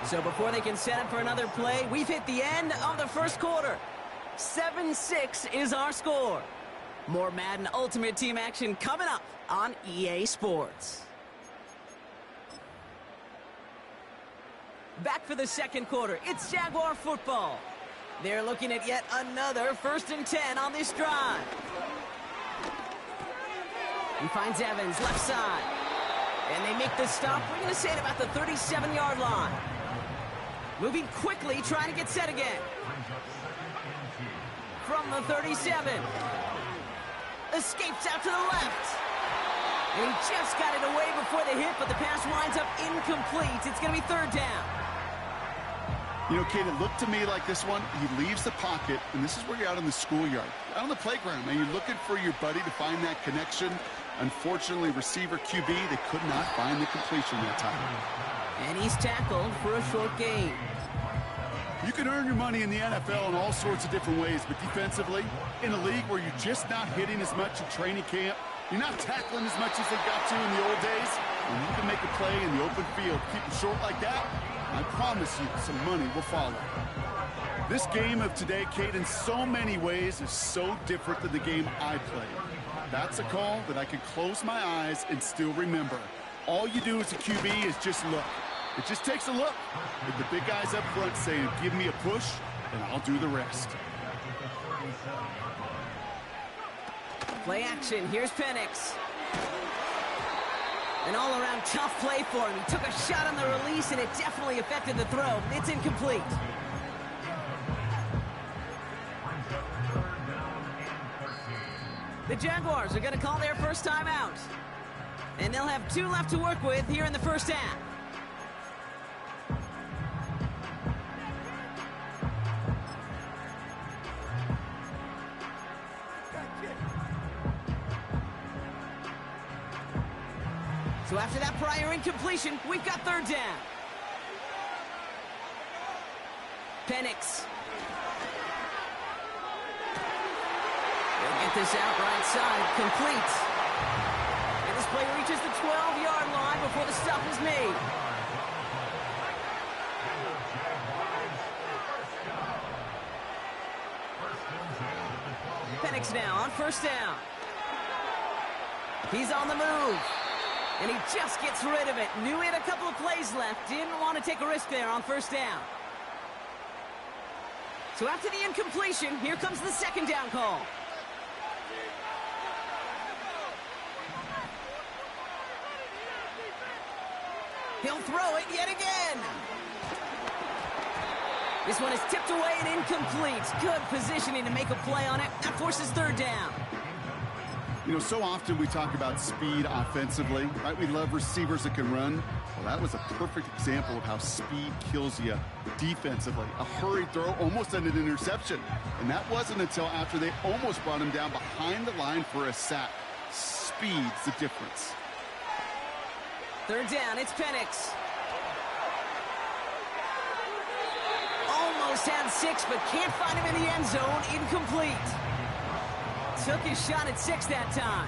So before they can set up for another play, we've hit the end of the 1st quarter. 7-6 is our score. More Madden Ultimate Team action coming up on EA Sports. Back for the 2nd quarter, it's Jaguar football. They're looking at yet another 1st and 10 on this drive. He finds Evans left side. And they make the stop, we're going to say at about the 37-yard line. Moving quickly, trying to get set again. From the 37. Escapes out to the left. And he just got it away before the hit, but the pass winds up incomplete. It's going to be 3rd down. You know, Kate, it looked to me like this one, he leaves the pocket, and this is where you're out in the schoolyard, out on the playground, and you're looking for your buddy to find that connection. Unfortunately, receiver QB, they could not find the completion that time. And he's tackled for a short gain. You can earn your money in the NFL in all sorts of different ways, but defensively, in a league where you're just not hitting as much in training camp, you're not tackling as much as they got to in the old days, when you can make a play in the open field, keep it short like that, I promise you some money will follow. This game of today, Kate, in so many ways is so different than the game I played. That's a call that I can close my eyes and still remember. All you do as a QB is just look. It just takes a look. With the big guys up front saying, give me a push, and I'll do the rest. Play action. Here's Penix. An all-around tough play for him. He took a shot on the release, and it definitely affected the throw. It's incomplete. The Jaguars are going to call their first timeout. And they'll have 2 left to work with here in the 1st half. So after that prior incompletion, we've got third down. Penix. They'll get this out right side, complete. And this play reaches the 12-yard line before the stop is made. Penix now on first down. He's on the move. And he just gets rid of it. Knew he had a couple of plays left. Didn't want to take a risk there on first down. So after the incompletion, here comes the second down call. He'll throw it yet again. This one is tipped away and incomplete. Good positioning to make a play on it. That forces third down. You know, so often we talk about speed offensively, right? We love receivers that can run. Well, that was a perfect example of how speed kills you defensively. A hurried throw almost ended an interception. And that wasn't until after they almost brought him down behind the line for a sack. Speed's the difference. Third down, it's Penix. Almost had 6, but can't find him in the end zone. Incomplete. Took his shot at 6 that time.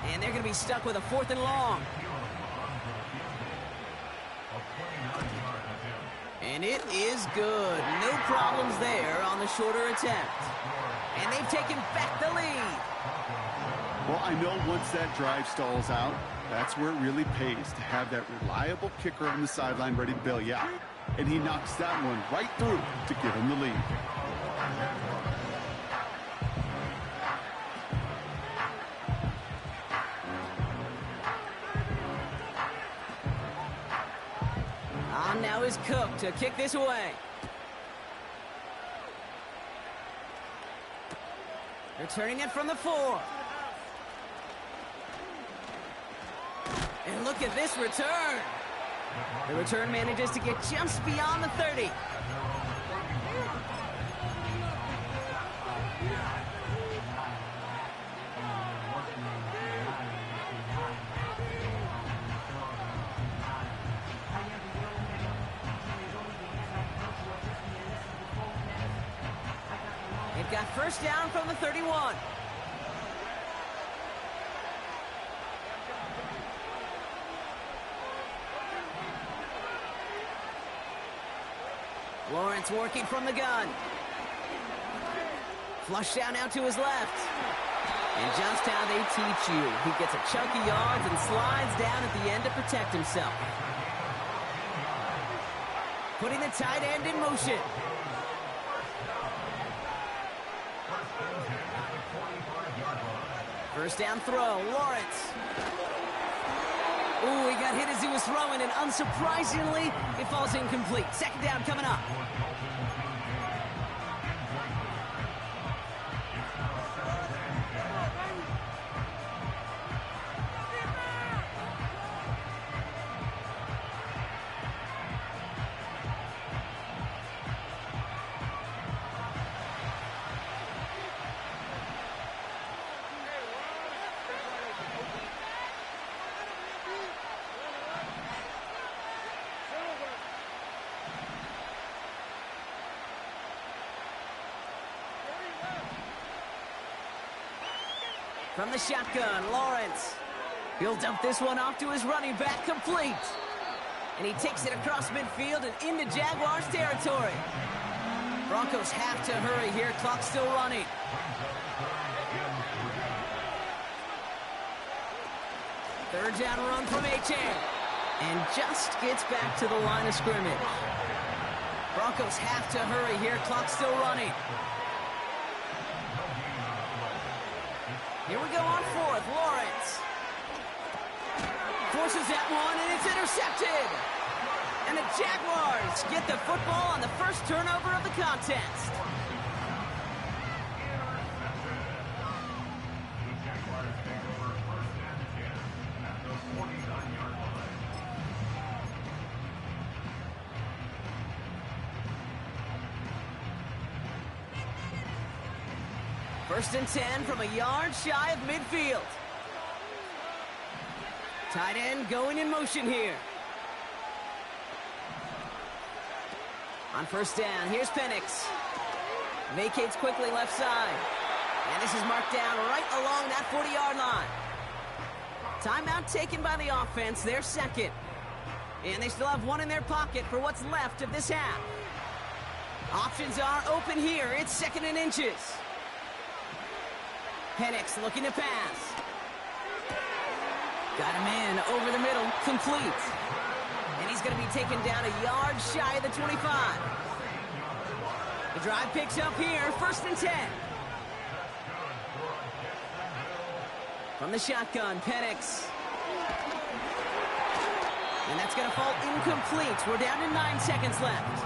And they're going to be stuck with a 4th and long. And it is good. No problems there on the shorter attempt. And they've taken back the lead. Well, I know once that drive stalls out, that's where it really pays to have that reliable kicker on the sideline ready to bail you out. And he knocks that one right through to give him the lead. On now is Cook to kick this away. Returning it from the 4. And look at this return. The return manages to get just beyond the 30. It got first down from the 31. Lawrence working from the gun. Flush down out to his left. And just how they teach you. He gets a chunk of yards and slides down at the end to protect himself. Putting the tight end in motion. First down throw, Lawrence. Ooh, he got hit as he was throwing, and unsurprisingly, it falls incomplete. Second down coming up. From the shotgun, Lawrence. He'll dump this one off to his running back, complete. And he takes it across midfield and into Jaguars territory. Broncos have to hurry here. Clock's still running. Third down run from Achane. And just gets back to the line of scrimmage. Broncos have to hurry here. Clock's still running. Here we go on 4th. Lawrence forces that one, and it's intercepted. And the Jaguars get the football on the first turnover of the contest. First and 10 from a yard shy of midfield. Tight end going in motion here. On first down, here's Penix. Vacates quickly left side. And this is marked down right along that 40-yard line. Timeout taken by the offense, their second. And they still have one in their pocket for what's left of this half. Options are open here. It's second and inches. Penix looking to pass. Got him in over the middle, complete. And he's going to be taken down a yard shy of the 25. The drive picks up here, first and 10. From the shotgun, Penix. And that's going to fall incomplete. We're down to 9 seconds left.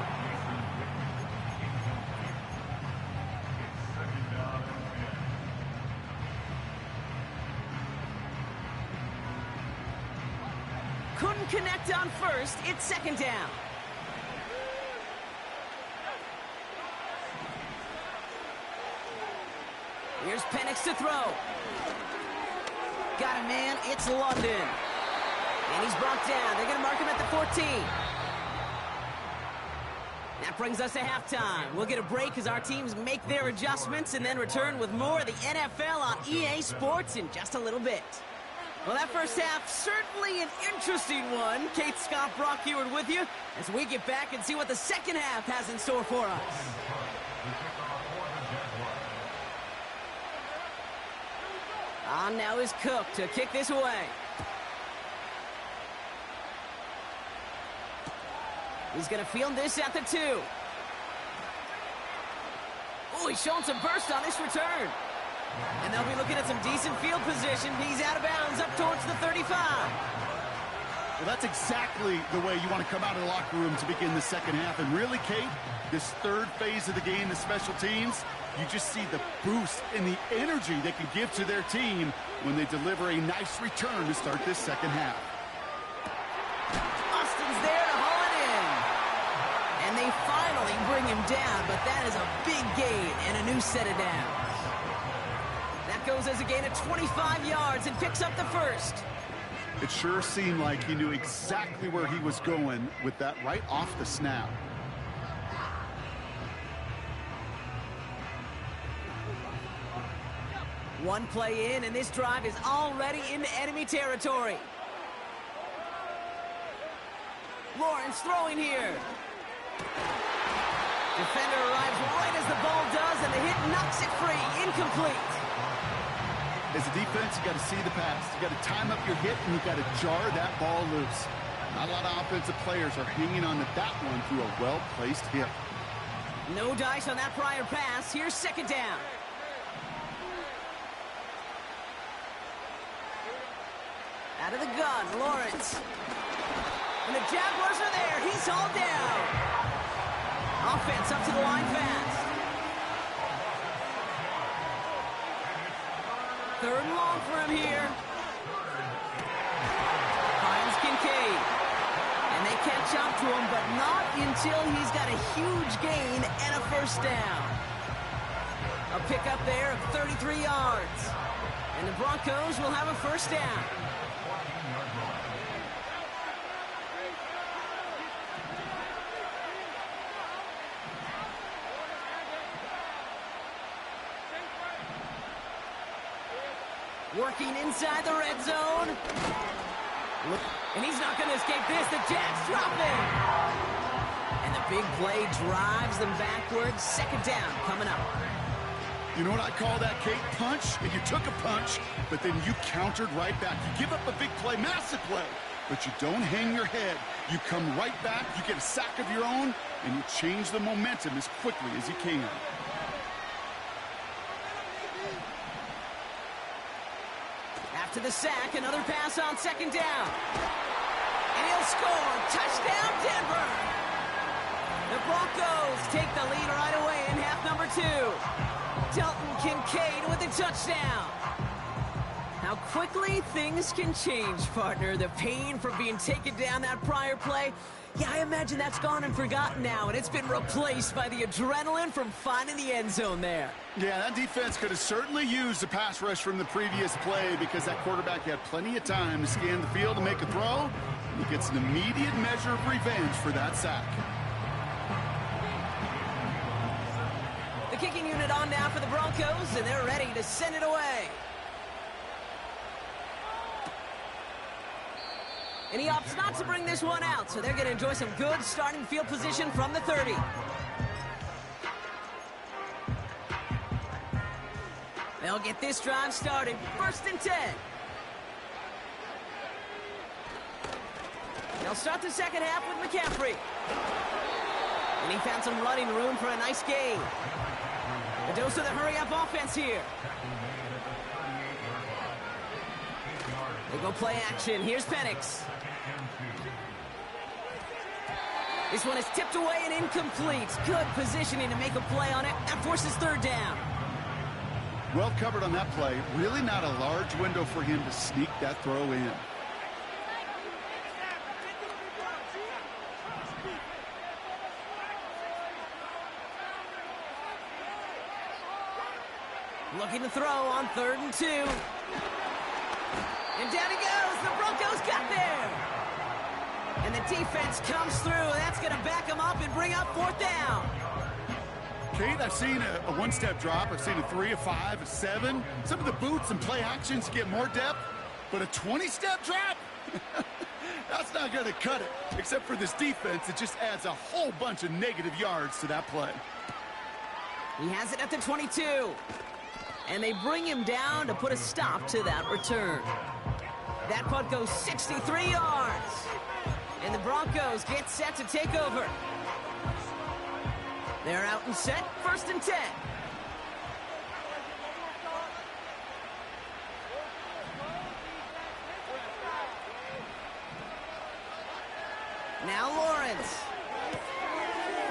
Couldn't connect on first. It's second down. Here's Penix to throw. Got a man. It's London. And he's brought down. They're going to mark him at the 14. That brings us to halftime. We'll get a break as our teams make their adjustments and then return with more of the NFL on EA Sports in just a little bit. Well, that first half, certainly an interesting one. Kate, Scott, Brock Heward with you as we get back and see what the second half has in store for us. On now is Cook to kick this away. He's going to field this at the 2. Oh, he's showing some burst on this return. And they'll be looking at some decent field position. He's out of bounds up towards the 35. Well, that's exactly the way you want to come out of the locker room to begin the second half. And really, Kate, this third phase of the game, the special teams, you just see the boost and the energy they can give to their team when they deliver a nice return to start this second half. Austin's there to haul it in. And they finally bring him down, but that is a big gain and a new set of downs. That goes as a gain of 25 yards and picks up the first. It sure seemed like he knew exactly where he was going with that right off the snap. One play in, and this drive is already into enemy territory. Lawrence throwing here. Defender arrives right as the ball does, and the hit knocks it free. Incomplete. As a defense, you got to see the pass. You got to time up your hit, and you got to jar that ball loose. Not a lot of offensive players are hanging on to that one through a well-placed hit. No dice on that prior pass. Here's second down. Out of the gun, Lawrence. And the Jaguars are there. He's hauled down. Offense up to the line fast. Third and long for him here. Finds Kincaid. And they catch up to him, but not until he's got a huge gain and a first down. A pickup there of 33 yards. And the Broncos will have a first down. Working inside the red zone. And he's not going to escape this. The Jets drop him. And the big play drives them backwards. Second down coming up. You know what I call that, Kate? Punch. And you took a punch, but then you countered right back. You give up a big play, massive play, but you don't hang your head. You come right back, you get a sack of your own, and you change the momentum as quickly as you can. After the sack, another pass on second down. And he'll score. Touchdown, Denver. The Broncos take the lead right away in half number 2. Dalton Kincaid with a touchdown. How quickly things can change, partner. The pain from being taken down that prior play, yeah, I imagine that's gone and forgotten now, and it's been replaced by the adrenaline from finding the end zone there. Yeah, that defense could have certainly used the pass rush from the previous play because that quarterback had plenty of time to scan the field and make a throw. He gets an immediate measure of revenge for that sack. The kicking unit on now for the Broncos, and they're ready to send it away. And he opts not to bring this one out, so they're going to enjoy some good starting field position from the 30. They'll get this drive started. 1st and 10. They'll start the second half with McCaffrey. And he found some running room for a nice gain. A dose of the hurry-up offense here. They go play action. Here's Penix. This one is tipped away and incomplete. Good positioning to make a play on it. That forces 3rd down. Well covered on that play. Really not a large window for him to sneak that throw in. Looking to throw on 3rd and 2. And down he goes. The Broncos got there. And the defense comes through. That's going to back him up and bring up 4th down. Kate, I've seen a one-step drop. I've seen a 3, a 5, a 7. Some of the boots and play actions get more depth. But a 20-step drop? That's not going to cut it. Except for this defense, it just adds a whole bunch of negative yards to that play. He has it at the 22. And they bring him down to put a stop to that return. That punt goes 63 yards. And the Broncos get set to take over. They're out and set. 1st and 10. Now Lawrence.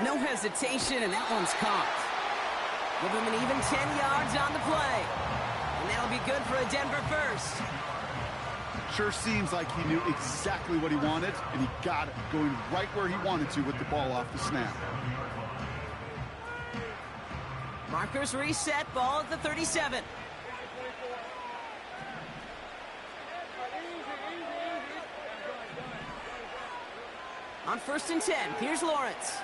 No hesitation, and that one's caught. Give him an even 10 yards on the play. And that'll be good for a Denver first. Sure seems like he knew exactly what he wanted, and he got it, going right where he wanted to with the ball off the snap. Markers reset, ball at the 37. On 1st and 10, here's Lawrence.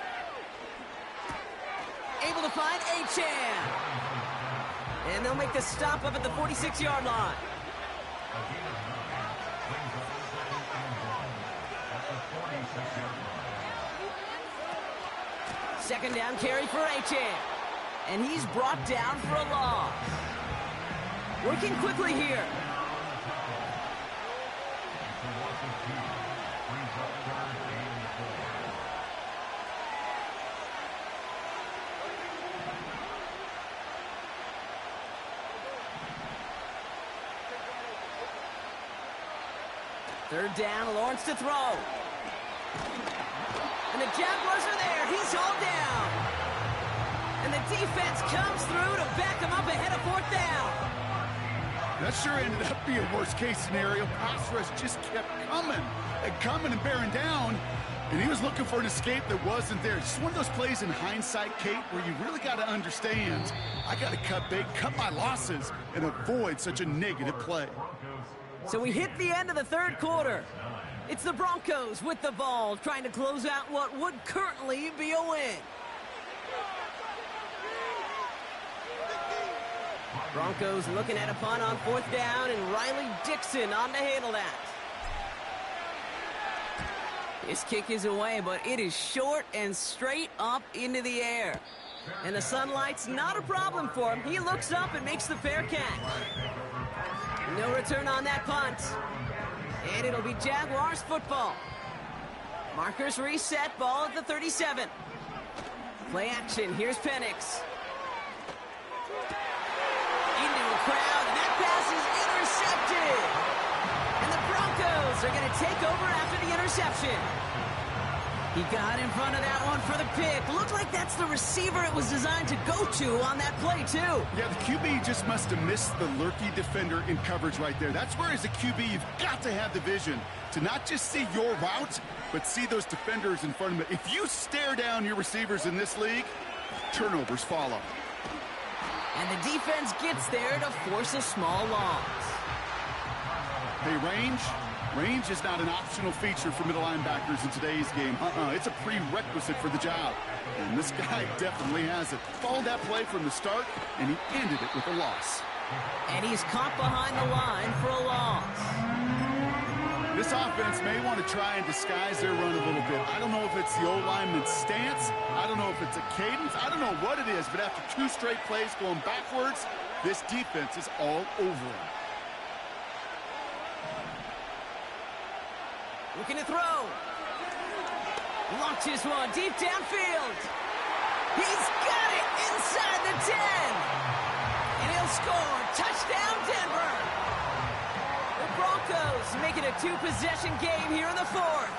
Able to find Achane. And they'll make the stop up at the 46-yard line. Second down carry for Achane. And he's brought down for a loss. Working quickly here. Third down, Lawrence to throw. And the Jaguars are there. He's hauled down. And the defense comes through to back him up ahead of 4th down. That sure ended up being a worst-case scenario. Pass rush just kept coming and bearing down. And he was looking for an escape that wasn't there. It's just one of those plays in hindsight, Kate, where you really got to understand, I got to cut big, cut my losses, and avoid such a negative play. So we hit the end of the 3rd quarter. It's the Broncos with the ball, trying to close out what would currently be a win. Broncos looking at a punt on 4th down, and Riley Dixon on to handle that. His kick is away, but it is short and straight up into the air. And the sunlight's not a problem for him. He looks up and makes the fair catch. No return on that punt. And it'll be Jaguars football. Markers reset, ball at the 37. Play action, here's Penix. Into a crowd, and that pass is intercepted. And the Broncos are going to take over after the interception. He got in front of that one for the pick. Looked like that's the receiver it was designed to go to on that play, too. Yeah, the QB just must have missed the lurky defender in coverage right there. That's where, as a QB, you've got to have the vision to not just see your route, but see those defenders in front of it. If you stare down your receivers in this league, turnovers follow. And the defense gets there to force a small loss. Hey, range is not an optional feature for middle linebackers in today's game. It's a prerequisite for the job. And this guy definitely has it. Followed that play from the start, and he ended it with a loss. And he's caught behind the line for a loss. This offense may want to try and disguise their run a little bit. I don't know if it's the old lineman's stance. I don't know if it's a cadence. I don't know what it is, but after 2 straight plays going backwards, this defense is all over him. Looking to throw. Launches one deep downfield. He's got it inside the 10. And he'll score. Touchdown, Denver. The Broncos make it a 2-possession game here in the 4th.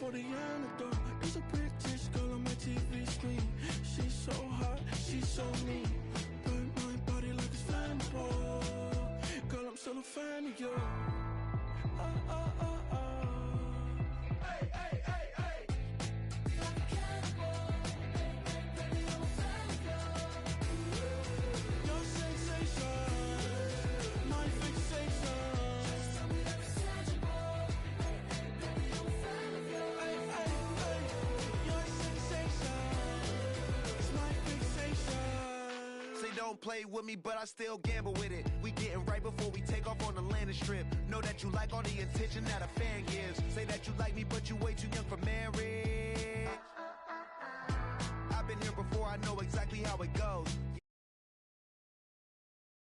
For the antidote, there's a British girl on my TV screen. She's so hot, she's so mean. Burn my body like it's flammable. Girl, I'm still a fan of you. Hey, hey, hey, hey. Like a cannibal. Baby, I'm a fan of you. Your sensation, my fixation. Just tell me that it's tangible. Baby, I'm a fan of you. Don't play with me, but I still gamble with it. We getting right before we take off on the landing strip. Know that you like all the attention that a fan gives. Say that you like me, but you way too young for marriage. I've been here before, I know exactly how it goes.